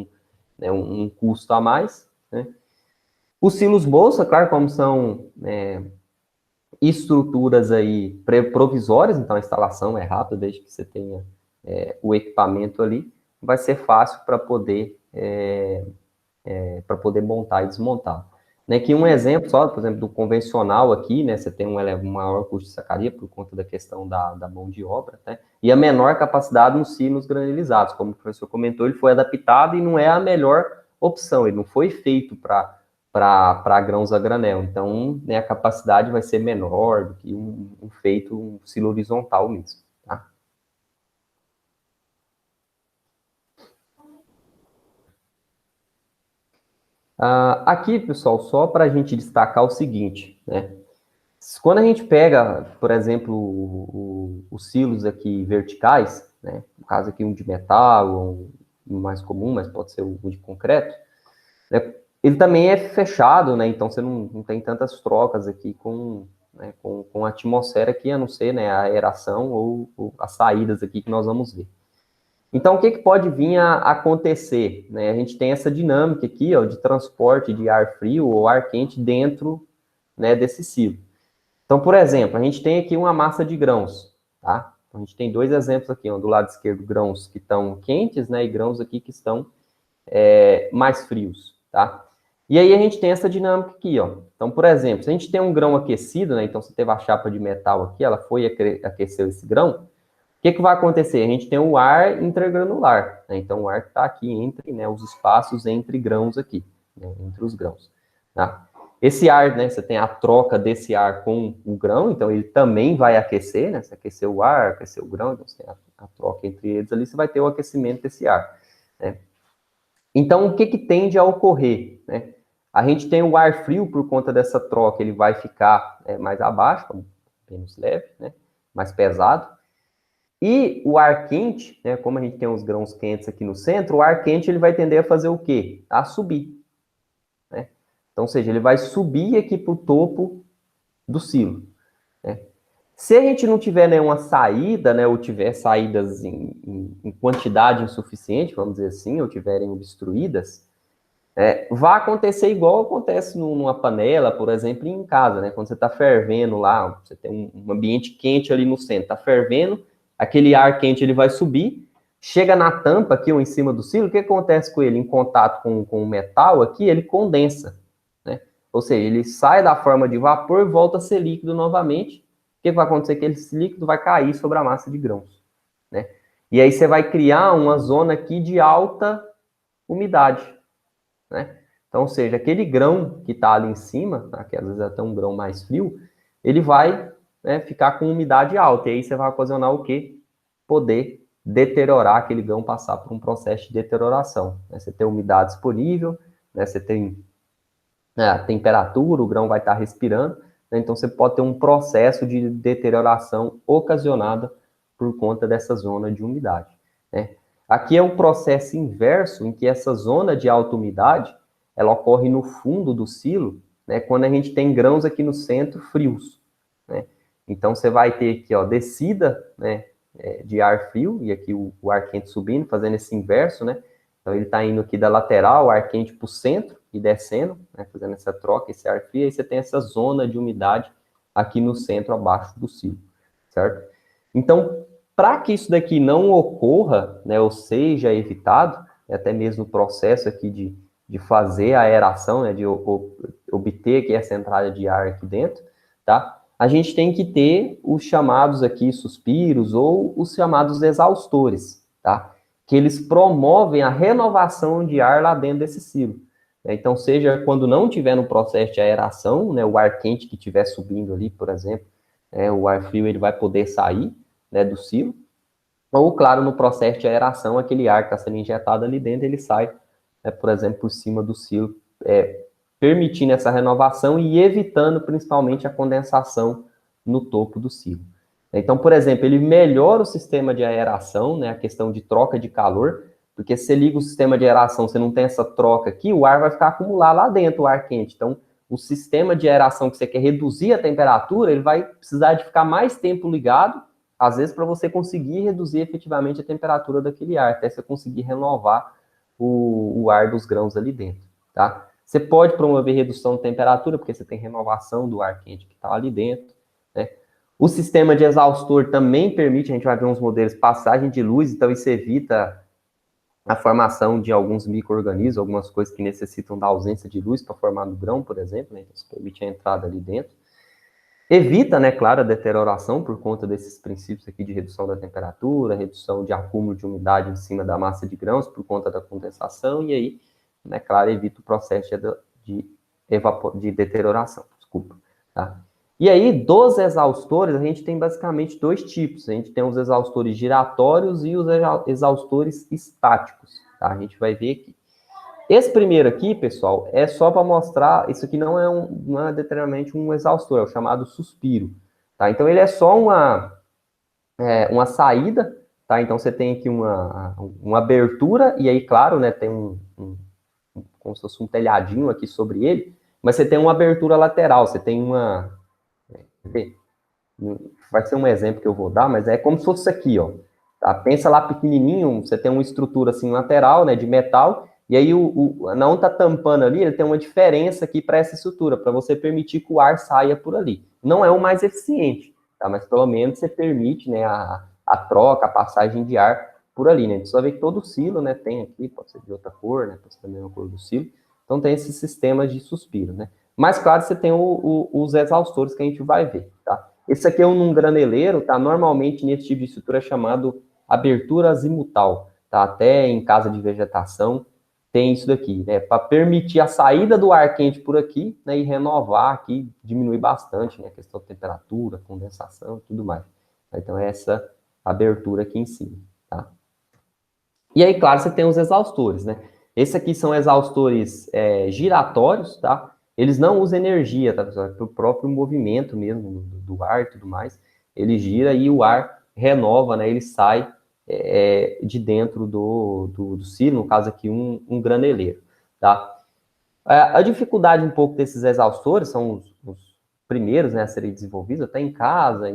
um custo a mais, né. Os silos bolsa, claro, como são estruturas aí provisórias, então a instalação é rápida, desde que você tenha o equipamento ali, vai ser fácil para poder montar e desmontar. Né, que um exemplo só, por exemplo, do convencional aqui, né, você tem um maior custo de sacaria por conta da questão da mão de obra, né, e a menor capacidade nos silos granilizados, como o professor comentou, ele foi adaptado e não é a melhor opção, ele não foi feito para grãos a granel, então, né, a capacidade vai ser menor do que um silo horizontal mesmo, tá? Aqui, pessoal, só para a gente destacar o seguinte, né? Quando a gente pega, por exemplo, os silos aqui verticais, né? No caso aqui um de metal, ou um mais comum, mas pode ser um de concreto, né? Ele também é fechado, né? Então você não tem tantas trocas aqui né, com a atmosfera aqui, a não ser, né, a aeração ou as saídas aqui que nós vamos ver. Então, o que pode vir a acontecer? Né? A gente tem essa dinâmica aqui, ó, de transporte de ar frio ou ar quente dentro, né, desse silo. Então, por exemplo, a gente tem aqui uma massa de grãos, tá? A gente tem dois exemplos aqui, ó, do lado esquerdo, grãos que estão quentes, né, e grãos aqui que estão mais frios, tá? E aí a gente tem essa dinâmica aqui, ó. Então, por exemplo, se a gente tem um grão aquecido, né, então você teve a chapa de metal aqui, ela foi aqueceu esse grão, o que vai acontecer? A gente tem o ar intergranular, né? Então o ar que está aqui entre, né, os espaços entre grãos aqui, né, entre os grãos, tá? Esse ar, né, você tem a troca desse ar com o grão, então ele também vai aquecer, né? Você aquecer o ar, aquecer o grão, então você tem a troca entre eles ali, você vai ter o aquecimento desse ar, né? Então, o que tende a ocorrer, né? A gente tem o ar frio por conta dessa troca, ele vai ficar mais abaixo, menos leve, né? Mais pesado. E o ar quente, né, como a gente tem os grãos quentes aqui no centro, o ar quente ele vai tender a fazer o quê? A subir. Né? Então, ou seja, ele vai subir aqui para o topo do silo. Né? Se a gente não tiver nenhuma saída, né, ou tiver saídas em quantidade insuficiente, vamos dizer assim, ou tiverem obstruídas, vai acontecer igual acontece numa panela, por exemplo, em casa, né? Quando você está fervendo lá, você tem um ambiente quente ali no centro, está fervendo, aquele ar quente ele vai subir, chega na tampa aqui ou em cima do silo, o que acontece com ele? Em contato com o metal aqui, ele condensa, né? Ou seja, ele sai da forma de vapor e volta a ser líquido novamente. O que vai acontecer? Que esse líquido vai cair sobre a massa de grãos, né? E aí você vai criar uma zona aqui de alta umidade, né? Então, ou seja, aquele grão que está ali em cima, tá, que às vezes é até um grão mais frio, ele vai, né, ficar com umidade alta. E aí você vai ocasionar o quê? Poder deteriorar aquele grão, passar por um processo de deterioração. Né? Você tem umidade disponível, né, você tem a temperatura, o grão vai estar respirando, né, então você pode ter um processo de deterioração ocasionada por conta dessa zona de umidade. Né? Aqui é um processo inverso, em que essa zona de alta umidade, ela ocorre no fundo do silo, né, quando a gente tem grãos aqui no centro frios. Né? Então, você vai ter aqui, ó, descida, né, de ar frio, e aqui o ar quente subindo, fazendo esse inverso, né? Então, ele está indo aqui da lateral, ar quente para o centro, e descendo, né, fazendo essa troca, esse ar frio, e aí você tem essa zona de umidade aqui no centro, abaixo do silo, certo? Então, para que isso daqui não ocorra, né, ou seja evitado, até mesmo o processo aqui de fazer a aeração, né, de obter aqui essa entrada de ar aqui dentro, tá? A gente tem que ter os chamados aqui suspiros ou os chamados exaustores, tá? Que eles promovem a renovação de ar lá dentro desse silo. Então, seja quando não tiver no processo de aeração, né, o ar quente que estiver subindo ali, por exemplo, o ar frio ele vai poder sair, né, do silo, ou, claro, no processo de aeração, aquele ar que está sendo injetado ali dentro, ele sai, né, por exemplo, por cima do silo, permitindo essa renovação e evitando, principalmente, a condensação no topo do silo. Então, por exemplo, ele melhora o sistema de aeração, né, a questão de troca de calor, porque se você liga o sistema de aeração, você não tem essa troca aqui, o ar vai ficar acumulado lá dentro, o ar quente. Então, o sistema de aeração que você quer reduzir a temperatura, ele vai precisar de ficar mais tempo ligado, às vezes para você conseguir reduzir efetivamente a temperatura daquele ar, até você conseguir renovar o ar dos grãos ali dentro, tá? Você pode promover redução de temperatura, porque você tem renovação do ar quente que está ali dentro, né? O sistema de exaustor também permite, a gente vai ver uns modelos, passagem de luz, então isso evita a formação de alguns micro-organismos, algumas coisas que necessitam da ausência de luz para formar no grão, por exemplo, né? Então isso permite a entrada ali dentro. Evita, né, claro, a deterioração por conta desses princípios aqui de redução da temperatura, redução de acúmulo de umidade em cima da massa de grãos por conta da condensação, e aí, né, claro, evita o processo de deterioração, desculpa, tá? E aí, dos exaustores, a gente tem basicamente dois tipos. A gente tem os exaustores giratórios e os exaustores estáticos, tá? A gente vai ver aqui. Esse primeiro aqui, pessoal, é só para mostrar, isso aqui não é determinadamente um exaustor, é o chamado suspiro, tá? Então, ele é só uma saída, tá? Então, você tem aqui uma abertura, e aí, claro, né, tem como se fosse um telhadinho aqui sobre ele, mas você tem uma abertura lateral, você tem vai ser um exemplo que eu vou dar, mas é como se fosse isso aqui, ó. Tá? Pensa lá pequenininho, você tem uma estrutura assim lateral, né, de metal, e aí na onde tá tampando ali, ele tem uma diferença aqui para essa estrutura, para você permitir que o ar saia por ali. Não é o mais eficiente, tá? Mas pelo menos você permite, né, a troca, a passagem de ar por ali, né? Você vai ver que todo silo, né, tem aqui, pode ser de outra cor, né, pode ser da mesma cor do silo, então tem esses sistemas de suspiro, né? Mas claro, você tem os exaustores que a gente vai ver, tá? Esse aqui é um graneleiro, tá? Normalmente nesse tipo de estrutura é chamado abertura azimutal, tá? Até em casa de vegetação tem isso daqui, né? Para permitir a saída do ar quente por aqui, né? E renovar aqui, diminuir bastante, né? A questão de temperatura, condensação e tudo mais. Então, é essa abertura aqui em cima, tá? E aí, claro, você tem os exaustores, né? Esses aqui são exaustores giratórios, tá? Eles não usam energia, tá, pessoal? É para o próprio movimento mesmo do ar e tudo mais. Ele gira e o ar renova, né? Ele sai de dentro do silo, no caso aqui, um graneleiro, tá? A dificuldade um pouco desses exaustores são os primeiros, né, a serem desenvolvidos, até em casa,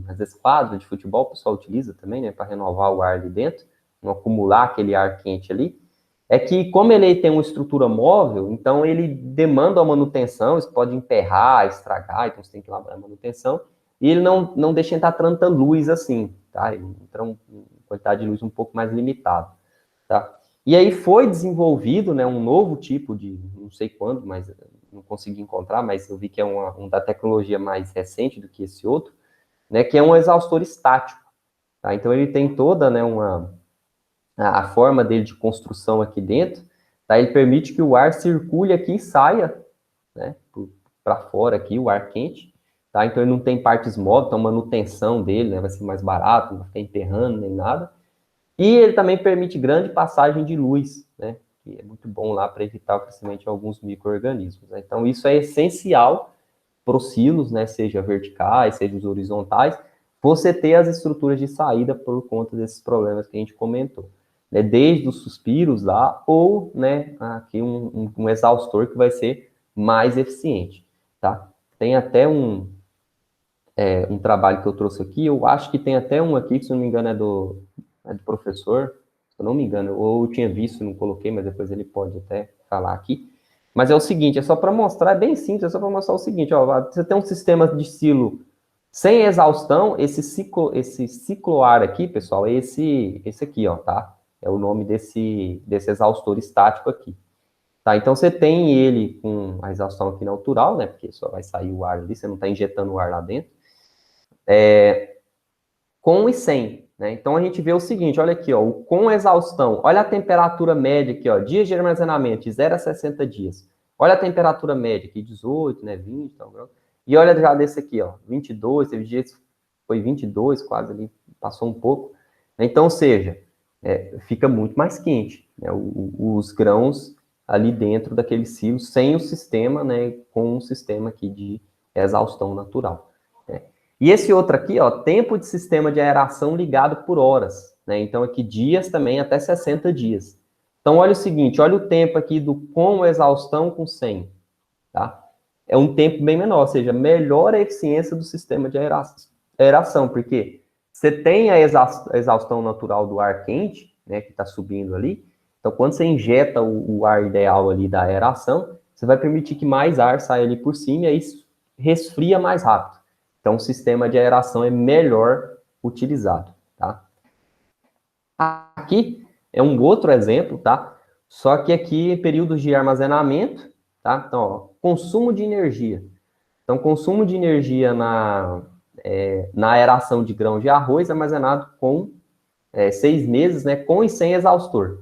às vezes quadro de futebol, o pessoal utiliza também, né, para renovar o ar ali dentro, não acumular aquele ar quente ali, é que como ele tem uma estrutura móvel, então ele demanda a manutenção, isso pode emperrar, estragar, então você tem que ir lá para a manutenção, e ele não deixa entrar tanta luz assim, tá? Ele entra uma quantidade de luz um pouco mais limitada, tá? E aí foi desenvolvido, né, um novo tipo de, não sei quando, mas não consegui encontrar, mas eu vi que é um da tecnologia mais recente do que esse outro, né, que é um exaustor estático, tá? Então ele tem toda, né, a forma dele de construção aqui dentro, tá? Ele permite que o ar circule aqui e saia, né, para fora aqui, o ar quente, tá? Então ele não tem partes móveis, então a manutenção dele, né, vai ser mais barato, não vai ficar enterrando nem nada. E ele também permite grande passagem de luz, né, que é muito bom lá para evitar o crescimento de alguns micro-organismos, né? Então isso é essencial para os silos, né, seja verticais, seja os horizontais, você ter as estruturas de saída por conta desses problemas que a gente comentou, né, desde os suspiros lá, ou, né, aqui um exaustor que vai ser mais eficiente, tá? Tem até um trabalho que eu trouxe aqui, eu acho que tem até um aqui, que se não me engano é do professor, se eu não me engano, ou eu tinha visto, não coloquei, mas depois ele pode até falar aqui. Mas é o seguinte, é só para mostrar, é bem simples, é só para mostrar o seguinte, ó, você tem um sistema de silo sem exaustão, esse cicloar aqui, pessoal, é esse aqui, ó, tá? É o nome desse exaustor estático aqui. Tá, então você tem ele com a exaustão aqui natural, né? Porque só vai sair o ar ali, você não está injetando o ar lá dentro. Com e sem, né? Então a gente vê o seguinte, olha aqui, ó, o com exaustão, olha a temperatura média aqui, ó, dias de armazenamento, de 0 a 60 dias. Olha a temperatura média aqui, 18, né, 20, então, e olha já desse aqui, ó, 22, teve dias foi 22, quase ali, passou um pouco. Então, ou seja, fica muito mais quente, né, os grãos ali dentro daquele silo, sem o sistema, né, com um sistema aqui de exaustão natural. E esse outro aqui, ó, tempo de sistema de aeração ligado por horas, né? Então aqui dias também até 60 dias. Então olha o seguinte, olha o tempo aqui do com exaustão com sem, tá? É um tempo bem menor, ou seja, melhora a eficiência do sistema de aeração, porque você tem a exaustão natural do ar quente, né, que está subindo ali. Então quando você injeta o ar ideal ali da aeração, você vai permitir que mais ar saia ali por cima e aí resfria mais rápido. Então, o sistema de aeração é melhor utilizado, tá? Aqui é um outro exemplo, tá? Só que aqui, períodos de armazenamento, tá? Então, ó, consumo de energia. Então, consumo de energia na aeração de grãos de arroz armazenado com 6 meses, né? Com e sem exaustor.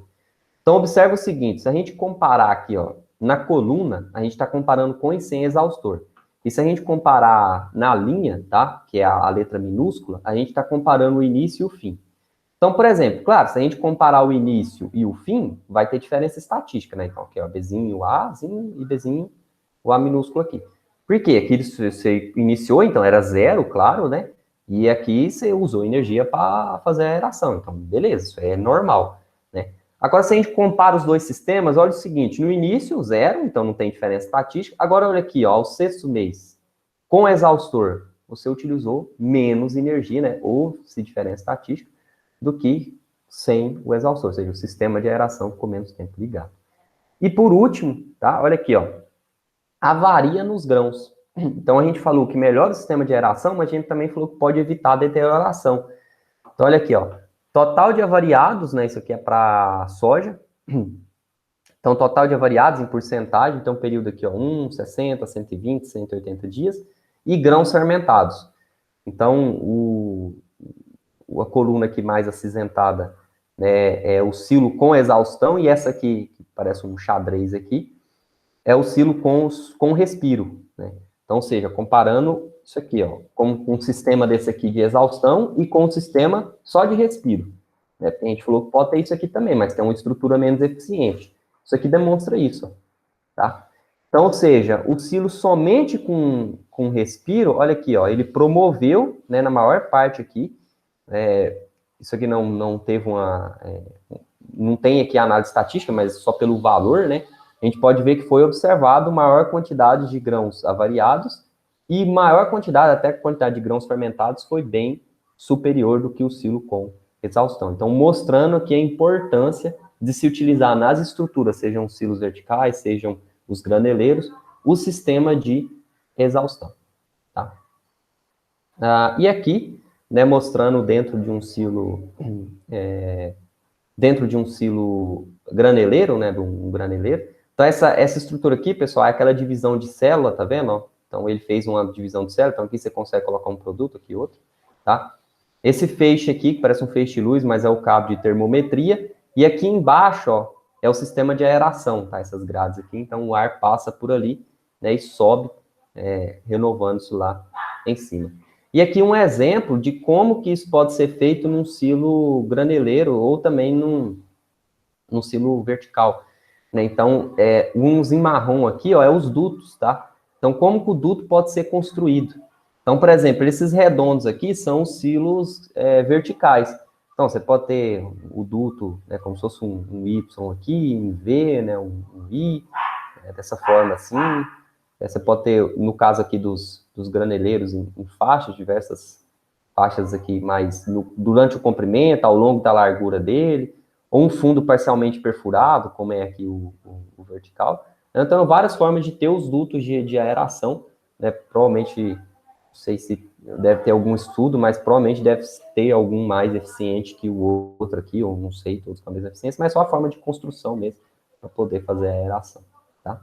Então, observa o seguinte, se a gente comparar aqui, ó, na coluna, a gente está comparando com e sem exaustor. E se a gente comparar na linha, tá? Que é a letra minúscula, a gente está comparando o início e o fim. Então, por exemplo, claro, se a gente comparar o início e o fim, vai ter diferença estatística, né? Então, aqui, ó, Bzinho, o Azinho e Bzinho, o A minúsculo aqui. Por quê? Aqui você iniciou, então era zero, claro, né? E aqui você usou energia para fazer a aeração. Então, beleza, isso é normal, né? Agora, se a gente compara os dois sistemas, olha o seguinte, no início, zero, então não tem diferença estatística. Agora, olha aqui, ó, ao sexto mês, com exaustor, você utilizou menos energia, né? Houve-se diferença estatística do que sem o exaustor, ou seja, o sistema de aeração ficou menos tempo ligado. E por último, tá? Olha aqui, ó, avaria nos grãos. Então a gente falou que melhora o sistema de aeração, mas a gente também falou que pode evitar a deterioração. Então olha aqui, ó, total de avariados, né? Isso aqui é para soja. Então total de avariados em porcentagem, então período aqui, ó, 1, 60, 120, 180 dias, e grãos fermentados. Então a coluna aqui mais acinzentada, né, é o silo com exaustão, e essa aqui, que parece um xadrez aqui, é o silo com respiro, né? Então, ou seja, comparando isso aqui, ó, com um sistema desse aqui de exaustão e com um sistema só de respiro. Né? A gente falou que pode ter isso aqui também, mas tem uma estrutura menos eficiente. Isso aqui demonstra isso, ó, tá? Então, ou seja, o silo somente com respiro, olha aqui, ó, ele promoveu, né, na maior parte aqui, isso aqui não teve não tem aqui a análise estatística, mas só pelo valor, né? A gente pode ver que foi observado maior quantidade de grãos avariados e maior quantidade, até quantidade de grãos fermentados, foi bem superior do que o silo com exaustão. Então, mostrando aqui a importância de se utilizar nas estruturas, sejam os silos verticais, sejam os graneleiros, o sistema de exaustão. Tá? E aqui, né, mostrando dentro de um silo graneleiro, né, de um graneleiro. Então, essa estrutura aqui, pessoal, é aquela divisão de célula, tá vendo? Então, ele fez uma divisão de célula, então aqui você consegue colocar um produto, aqui outro, tá? Esse feixe aqui, que parece um feixe de luz, mas é o cabo de termometria, e aqui embaixo, ó, é o sistema de aeração, tá? Essas grades aqui, então o ar passa por ali, né, e sobe, renovando isso lá em cima. E aqui um exemplo de como que isso pode ser feito num silo graneleiro ou também num silo vertical, né? Então, uns em marrom aqui, ó, é os dutos, tá? Então, como que o duto pode ser construído? Então, por exemplo, esses redondos aqui são os silos verticais. Então, você pode ter o duto, né, como se fosse um Y aqui, um V, né, um I, dessa forma assim. Você pode ter, no caso aqui dos graneleiros, em faixas, diversas faixas aqui, mais durante o comprimento, ao longo da largura dele, ou um fundo parcialmente perfurado, como é aqui o vertical. Então, várias formas de ter os dutos de aeração, né? Provavelmente, não sei se deve ter algum estudo, mas provavelmente deve ter algum mais eficiente que o outro aqui, ou não sei, todos com a mesma eficiência, mas só a forma de construção mesmo, para poder fazer a aeração, tá?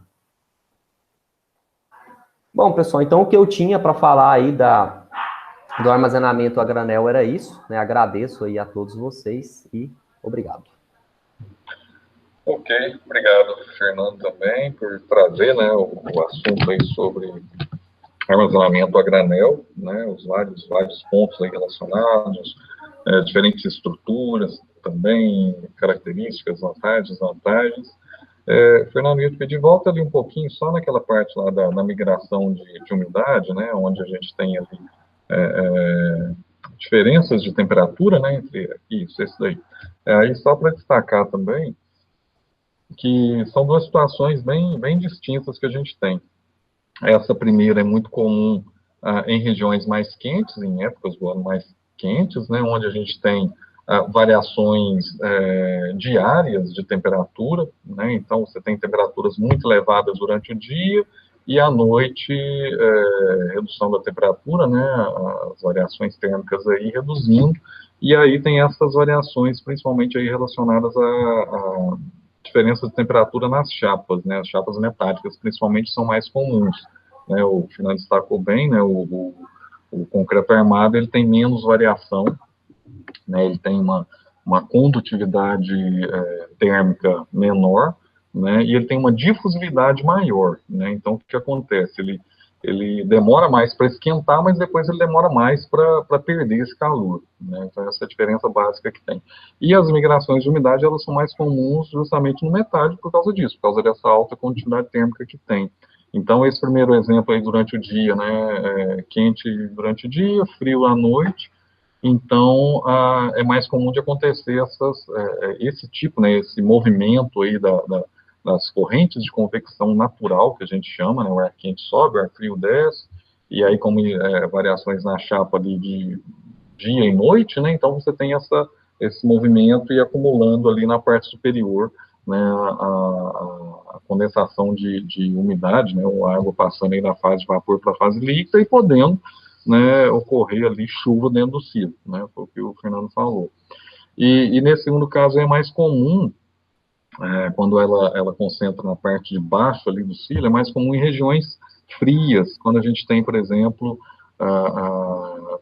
Bom, pessoal, então o que eu tinha para falar aí do armazenamento a granel era isso, né? Agradeço aí a todos vocês e obrigado.
Ok, obrigado, Fernando, também, por trazer, né, o assunto aí sobre armazenamento a granel, né, os vários pontos aí relacionados, diferentes estruturas também, características, vantagens, desvantagens. Fernando, eu te pedi, volta ali um pouquinho, só naquela parte lá da migração de umidade, né, onde a gente tem ali diferenças de temperatura, né, entre isso, esse daí. Aí só para destacar também que são duas situações bem distintas que a gente tem. Essa primeira é muito comum em regiões mais quentes, em épocas do ano mais quentes, né, onde a gente tem variações diárias de temperatura, né, então você tem temperaturas muito elevadas durante o dia e à noite redução da temperatura, né, as variações térmicas aí reduzindo, e aí tem essas variações principalmente aí relacionadas a diferença de temperatura nas chapas, né, as chapas metálicas principalmente são mais comuns. Né, o Fernando destacou bem, né, o concreto armado ele tem menos variação, né, ele tem uma condutividade térmica menor, né, e ele tem uma difusividade maior, né, então o que acontece? ele demora mais para esquentar, mas depois ele demora mais para perder esse calor, né? Então, essa é a diferença básica que tem. E as migrações de umidade, elas são mais comuns justamente no metálico por causa disso, por causa dessa alta condutividade térmica que tem. Então, esse primeiro exemplo aí durante o dia, né, quente durante o dia, frio à noite, então é mais comum de acontecer esse tipo, né, esse movimento aí das correntes de convecção natural, que a gente chama, né, o ar quente sobe, o ar frio desce, e aí como variações na chapa de dia e noite, né, então você tem esse movimento e acumulando ali na parte superior, né, a condensação de umidade, né, a água passando aí da fase de vapor para a fase líquida e podendo, né, ocorrer ali chuva dentro do silo, né, foi o que o Fernando falou. E nesse segundo caso é mais comum, quando ela concentra na parte de baixo ali do silo, é mais comum em regiões frias, quando a gente tem, por exemplo,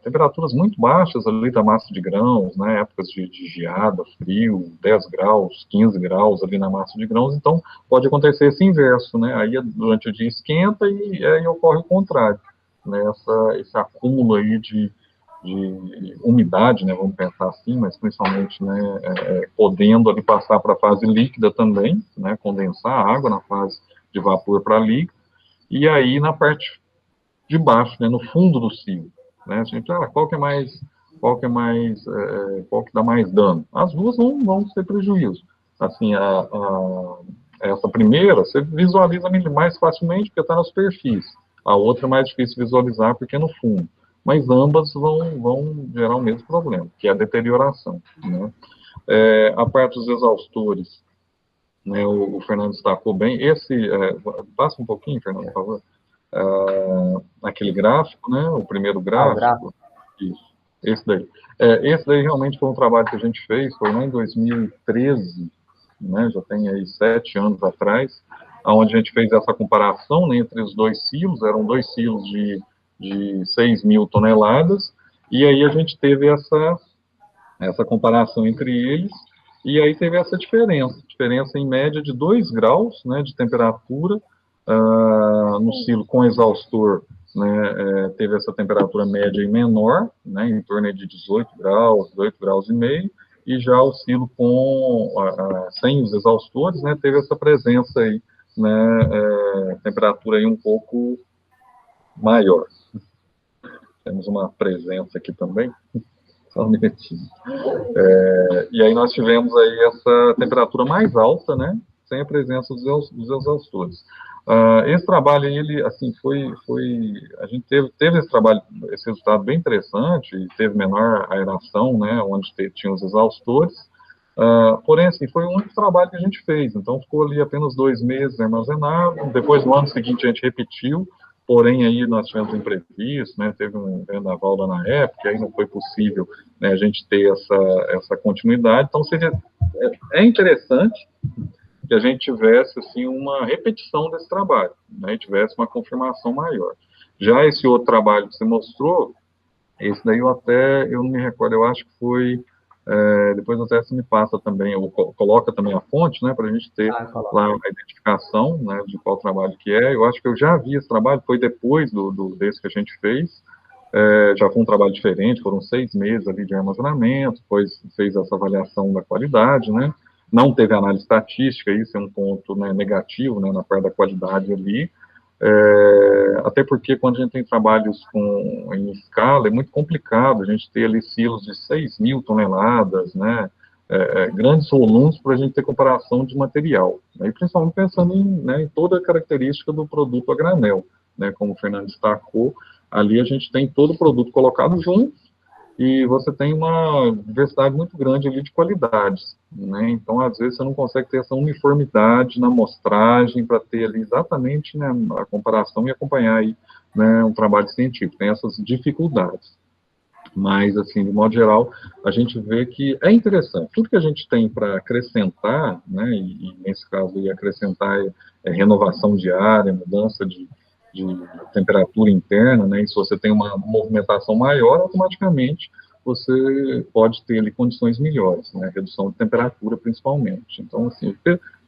temperaturas muito baixas ali da massa de grãos, né, épocas de geada, frio, 10 graus, 15 graus ali na massa de grãos, então pode acontecer esse inverso, né, aí durante o dia esquenta e aí ocorre o contrário, né, esse acúmulo aí de umidade, né, vamos pensar assim, mas principalmente, né, podendo ali passar para a fase líquida também, né, condensar a água na fase de vapor para líquido, e aí na parte de baixo, né, no fundo do silo, né, a gente, qual que dá mais dano? As duas vão ter prejuízo. Assim, essa primeira, você visualiza mais facilmente porque está na superfície, a outra é mais difícil visualizar porque é no fundo, mas ambas vão gerar o mesmo problema, que é a deterioração, né. A parte dos exaustores, né, o Fernando destacou bem, passa um pouquinho, Fernando, por favor, aquele gráfico, né, o primeiro gráfico, isso, esse daí. Esse daí realmente foi um trabalho que a gente fez, foi lá em 2013, né, já tem aí 7 anos atrás, onde a gente fez essa comparação, né, entre os dois silos, eram 2 silos de 6.000 toneladas, e aí a gente teve essa comparação entre eles, e aí teve essa diferença em média de 2 graus, né, de temperatura, no silo com exaustor, né, teve essa temperatura média e menor, né, em torno de 18 graus, 18 graus e meio, e já o silo sem os exaustores, né, teve essa presença aí, né, temperatura aí um pouco maior. Temos uma presença aqui também, só um minutinho. E aí nós tivemos aí essa temperatura mais alta, né, sem a presença dos exaustores. Esse trabalho, ele, assim, a gente teve esse trabalho, esse resultado bem interessante, e teve menor aeração, né, onde tinha os exaustores, porém, assim, foi o único trabalho que a gente fez, então ficou ali apenas 2 meses armazenado, depois no ano seguinte a gente repetiu, porém aí nós tivemos um imprevisto, né, teve um vendaval lá na época, e aí não foi possível, né, a gente ter essa continuidade, então é interessante que a gente tivesse, assim, uma repetição desse trabalho, né, e tivesse uma confirmação maior. Já esse outro trabalho que você mostrou, esse daí eu não me recordo, eu acho que foi, depois até você me passa também, ou coloca também a fonte, né, para a gente ter lá a identificação, né, de qual trabalho que é. Eu acho que eu já vi esse trabalho, foi depois desse que a gente fez, já foi um trabalho diferente, foram 6 meses ali de armazenamento, depois fez essa avaliação da qualidade, né, não teve análise estatística, isso é um ponto, né, negativo, né, na parte da qualidade ali, até porque quando a gente tem trabalhos em escala, é muito complicado a gente ter ali silos de 6.000 toneladas, né, grandes volumes para a gente ter comparação de material, né, e principalmente pensando em toda a característica do produto a granel, né, como o Fernando destacou, ali a gente tem todo o produto colocado junto, e você tem uma diversidade muito grande ali de qualidades, né? Então, às vezes, você não consegue ter essa uniformidade na amostragem para ter ali exatamente, né, a comparação e acompanhar aí, né, um trabalho científico. Tem essas dificuldades. Mas, assim, de modo geral, a gente vê que é interessante. Tudo que a gente tem para acrescentar, né, e nesse caso, acrescentar renovação diária, mudança de temperatura interna, né, e se você tem uma movimentação maior, automaticamente você pode ter ali condições melhores, né, redução de temperatura principalmente. Então, assim,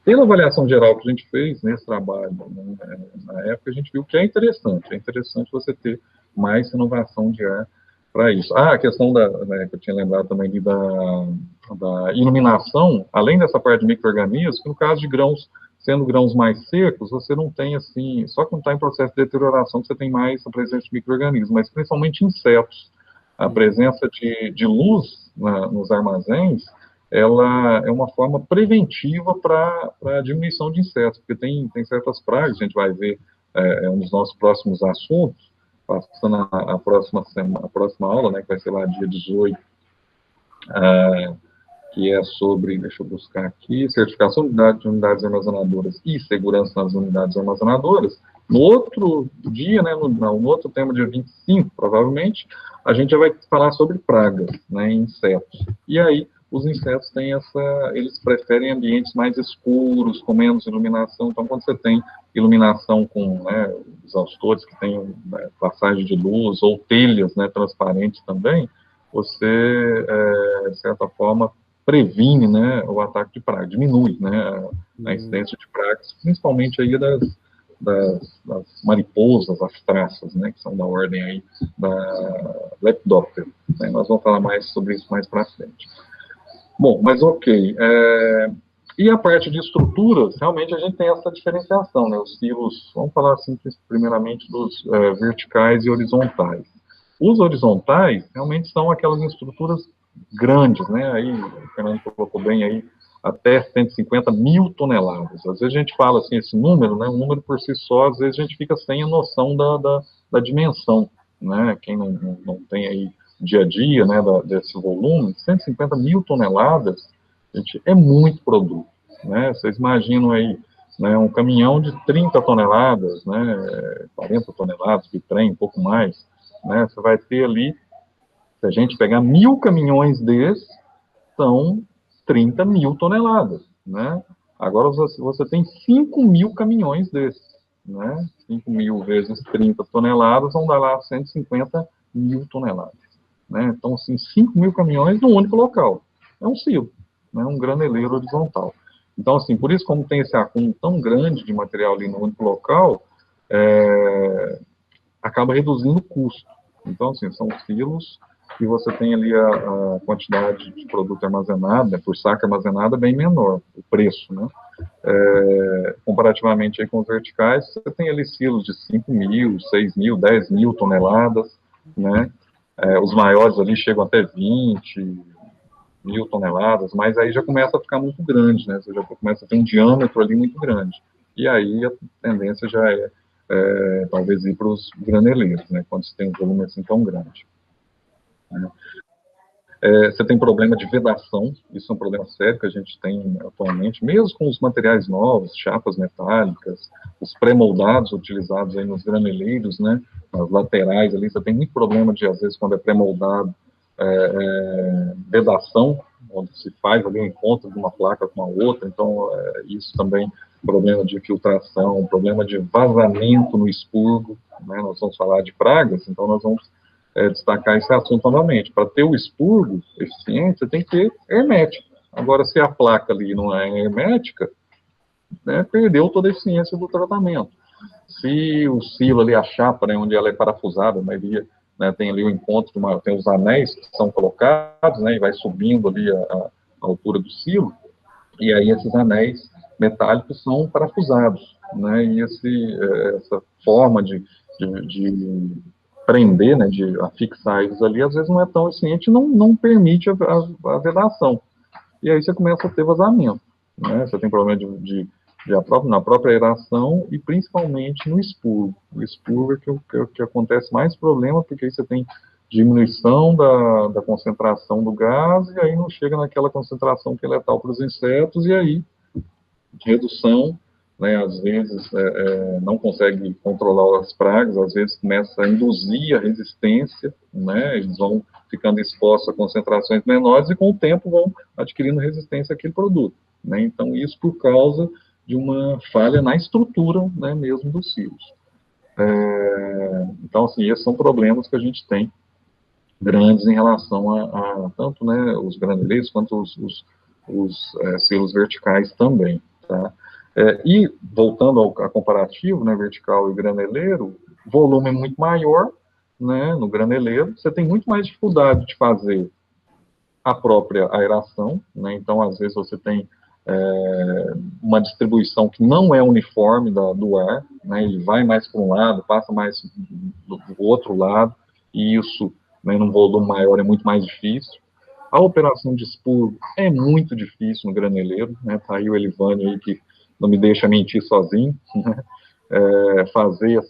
Pela avaliação geral que a gente fez nesse trabalho, né, na época, a gente viu que é interessante você ter mais renovação de ar para isso. A questão né, que eu tinha lembrado também da iluminação, além dessa parte de micro-organismos, que no caso de grãos, sendo grãos mais secos, você não tem assim, só quando está em processo de deterioração que você tem mais a presença de micro-organismos, mas principalmente insetos. A presença de luz nos armazéns, ela é uma forma preventiva para a diminuição de insetos, porque tem certas pragas, a gente vai ver um dos nossos próximos assuntos, passando a próxima aula, né, que vai ser lá dia 18, que é sobre, deixa eu buscar aqui, certificação de unidades armazenadoras e segurança nas unidades armazenadoras. No outro dia, né, no outro tema, dia 25, provavelmente, a gente já vai falar sobre pragas, né, insetos. E aí, os insetos têm eles preferem ambientes mais escuros, com menos iluminação. Então, quando você tem iluminação com, né, exaustores que tem, né, passagem de luz, ou telhas, né, transparentes também, você, de certa forma, previne, né, o ataque de praga, diminui, né, a incidência de pragas, principalmente aí das mariposas, as traças, né, que são da ordem aí da Lepidoptera. Né, nós vamos falar mais sobre isso mais para frente. Bom, mas ok. E a parte de estruturas, realmente a gente tem essa diferenciação, né? Os silos, vamos falar assim, primeiramente dos verticais e horizontais. Os horizontais realmente são aquelas estruturas grandes, né? Aí, o Fernando colocou bem aí, até 150 mil toneladas. Às vezes a gente fala assim, esse número, né? Um número por si só, às vezes a gente fica sem a noção da dimensão, né? Quem não tem aí dia a dia, né, desse volume, 150 mil toneladas, gente, é muito produto, né? Vocês imaginam aí, né, um caminhão de 30 toneladas, né, 40 toneladas de trem, um pouco mais, né? Você vai ter ali, se a gente pegar 1.000 caminhões desses, são 30 mil toneladas, né? Agora você tem 5.000 caminhões desses, né? 5.000 vezes 30 toneladas vão dar lá 150 mil toneladas. Né? Então, assim, 5.000 caminhões num único local. É um silo, né? Um graneleiro horizontal. Então, assim, por isso, como tem esse acúmulo tão grande de material ali no único local, acaba reduzindo o custo. Então, assim, são silos e você tem ali a quantidade de produto armazenado, né, por saco armazenado, é bem menor, o preço, né? Comparativamente aí com os verticais, você tem ali silos de 5.000, 6.000, 10.000 toneladas, né? Os maiores ali chegam até 20 mil toneladas, mas aí já começa a ficar muito grande, né? Você já começa a ter um diâmetro ali muito grande. E aí a tendência já talvez ir para os graneleiros, né? Quando você tem um volume assim tão grande. Né? Você tem problema de vedação, isso é um problema sério que a gente tem atualmente, mesmo com os materiais novos, chapas metálicas, os pré-moldados utilizados aí nos graneleiros, né, nas laterais ali, você tem muito problema de, às vezes, quando é pré-moldado, vedação, onde se faz ali o encontro de uma placa com a outra, então isso também, problema de filtração, problema de vazamento no expurgo, né, nós vamos falar de pragas, então nós vamos destacar esse assunto novamente. Para ter o expurgo eficiente, você tem que ter hermético. Agora, se a placa ali não é hermética, né, perdeu toda a eficiência do tratamento. Se o silo ali, a chapa, né, onde ela é parafusada, a maioria, né, tem ali o encontro, tem os anéis que são colocados, né, e vai subindo ali a altura do silo, e aí esses anéis metálicos são parafusados, né, e essa forma de prender, né, de afixar eles ali, às vezes não é tão eficiente, não permite a vedação. E aí você começa a ter vazamento, né? Você tem problema na própria aeração e principalmente no expurgo. O expurgo é que acontece mais problema, porque aí você tem diminuição da concentração do gás e aí não chega naquela concentração que é letal para os insetos e aí redução, né, às vezes não consegue controlar as pragas, às vezes começa a induzir a resistência, né, eles vão ficando expostos a concentrações menores e com o tempo vão adquirindo resistência àquele produto, né, então isso por causa de uma falha na estrutura, né, mesmo dos silos. Então, assim, esses são problemas que a gente tem grandes em relação a tanto, né, os graneleiros quanto os silos verticais também. Tá? E, voltando ao comparativo, né, vertical e graneleiro, volume é muito maior, né, no graneleiro, você tem muito mais dificuldade de fazer a própria aeração, né, então, às vezes, você tem uma distribuição que não é uniforme do ar, né, ele vai mais para um lado, passa mais do outro lado, e isso, né, num volume maior, é muito mais difícil. A operação de expurgo é muito difícil no graneleiro, né, tá aí o Elivânio aí que não me deixa mentir sozinho, né, fazer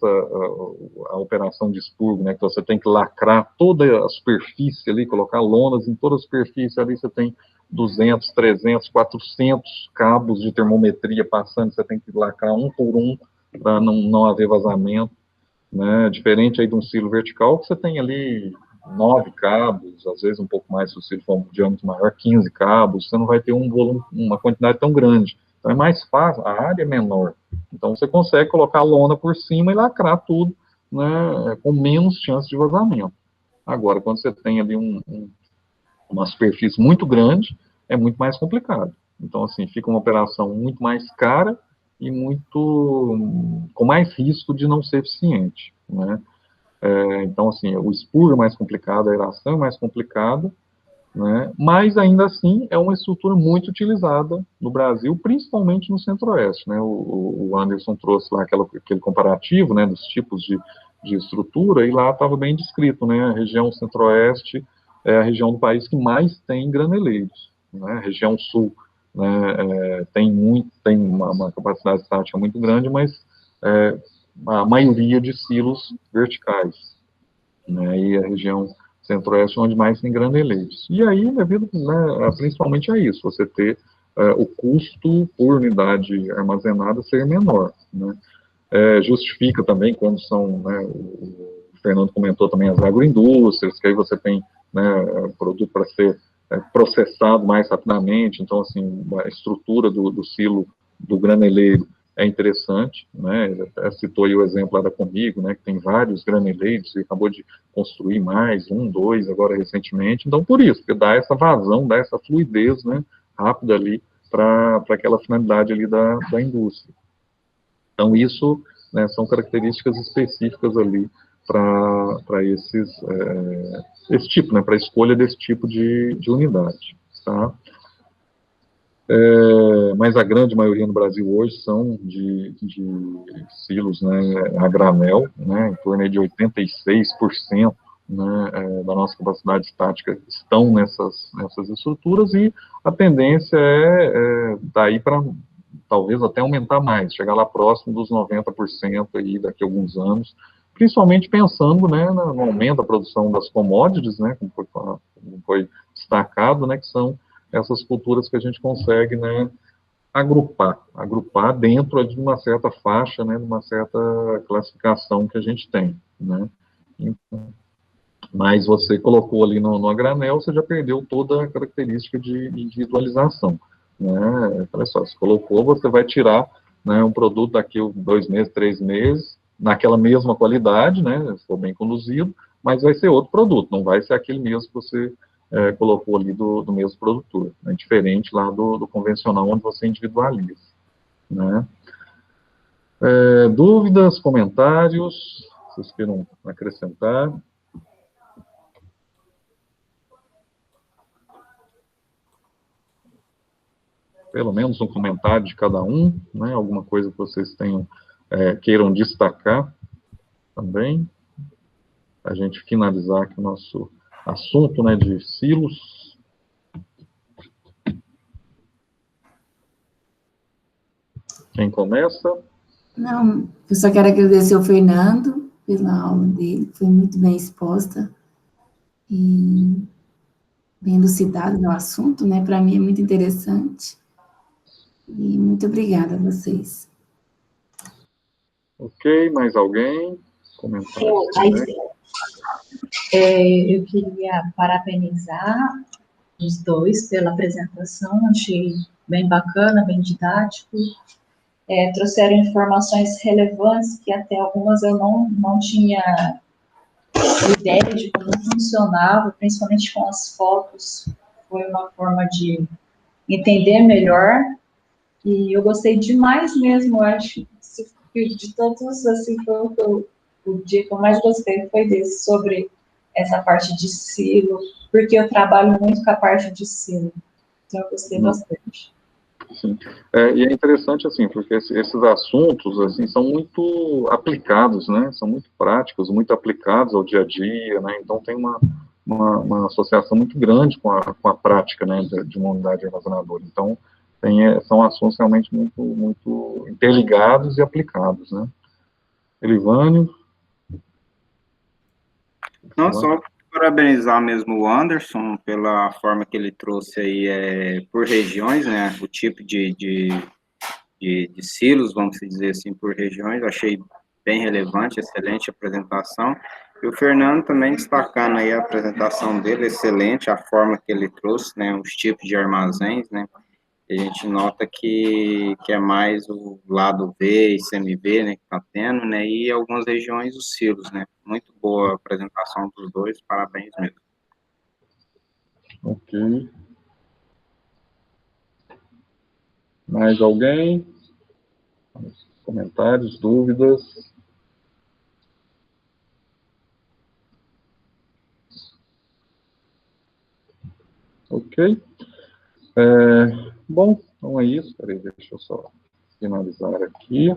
a operação de expurgo, né, que você tem que lacrar toda a superfície ali, colocar lonas em toda a superfície, ali você tem 200, 300, 400 cabos de termometria passando, você tem que lacrar um por um para não haver vazamento, né, diferente aí de um silo vertical, que você tem ali 9 cabos, às vezes um pouco mais, se o silo for um diâmetro maior, 15 cabos, você não vai ter um volume, uma quantidade tão grande. Então é mais fácil, a área é menor. Então você consegue colocar a lona por cima e lacrar tudo, né, com menos chance de vazamento. Agora, quando você tem ali uma superfície muito grande, é muito mais complicado. Então, assim, fica uma operação muito mais cara e com mais risco de não ser eficiente, né? Então, assim, o expurgo é mais complicado, a aeração é mais complicada, né? Mas, ainda assim, é uma estrutura muito utilizada no Brasil, principalmente no Centro-Oeste, né? O Anderson trouxe lá aquele comparativo, né, dos tipos de estrutura, e lá estava bem descrito, né? A região Centro-Oeste é a região do país que mais tem graneleiros, né? A região Sul, né, tem uma capacidade estática muito grande, mas a maioria de silos verticais, né, e a região Centro-Oeste onde mais tem graneleiros. E aí, devido, né, principalmente a isso, você ter o custo por unidade armazenada ser menor, né. Justifica também quando são, né, o Fernando comentou também as agroindústrias, que aí você tem, né, produto para ser processado mais rapidamente, então, assim, a estrutura do silo do graneleiro é interessante, né, até citou aí o exemplo lá da Comigo, né, que tem vários graneleiros, e acabou de construir mais, 1, 2, agora recentemente, então por isso, porque dá essa vazão, dá essa fluidez, né, rápida ali, para aquela finalidade ali da indústria. Então isso, né, são características específicas ali para esse tipo, né, para a escolha desse tipo de unidade, tá? Mas a grande maioria no Brasil hoje são de silos, né, a granel, né, em torno de 86%, né, da nossa capacidade estática estão nessas estruturas, e a tendência daí para talvez até aumentar mais, chegar lá próximo dos 90% aí daqui a alguns anos, principalmente pensando, né, no aumento da produção das commodities, né, como foi destacado, né, que são essas culturas que a gente consegue, né, agrupar dentro de uma certa faixa, né, de uma certa classificação que a gente tem, né. Então, mas você colocou ali no a granel, você já perdeu toda a característica de individualização, né. Olha só, você colocou, você vai tirar, né, um produto daqui a 2 meses, 3 meses, naquela mesma qualidade, né, se for bem conduzido, mas vai ser outro produto, não vai ser aquele mesmo que você colocou ali do mesmo produtor, né, diferente lá do convencional, onde você individualiza, né. Dúvidas, comentários, vocês queiram acrescentar? Pelo menos um comentário de cada um, né, alguma coisa que vocês queiram destacar também, a gente finalizar aqui o nosso assunto, né, de silos. Quem começa?
Não, eu só quero agradecer ao Fernando pela aula dele, foi muito bem exposta e bem elucidado no assunto, né? Para mim é muito interessante. E muito obrigada a vocês.
Ok, mais alguém? Comentário?
Eu queria parabenizar os dois pela apresentação, achei bem bacana, bem didático. Trouxeram informações relevantes que até algumas eu não tinha ideia de como funcionava, principalmente com as fotos. Foi uma forma de entender melhor E eu gostei demais mesmo, eu acho que de todos, assim, foi o dia que eu mais gostei foi desse, sobre essa parte de silo, porque eu trabalho muito com a parte de silo, então eu gostei bastante.
Sim. E é interessante, assim, porque esses assuntos, assim, são muito aplicados, né, são muito práticos, muito aplicados ao dia a dia, né, então tem uma associação muito grande com a prática, né, de uma unidade armazenadora. Então, são assuntos realmente muito, muito interligados e aplicados, né. Elivânio?
Não só parabenizar mesmo o Anderson pela forma que ele trouxe aí por regiões, né, o tipo de silos, vamos dizer assim, por regiões, achei bem relevante, excelente apresentação. E o Fernando também destacando aí a apresentação dele, excelente, a forma que ele trouxe, né, os tipos de armazéns, né, a gente nota que é mais o lado V e CMV, né, que está tendo, né, e algumas regiões os silos, né. Muito boa a apresentação dos dois, parabéns mesmo.
Ok. Mais alguém? Comentários, dúvidas? Ok. Bom, então é isso. Peraí, deixa eu só finalizar aqui.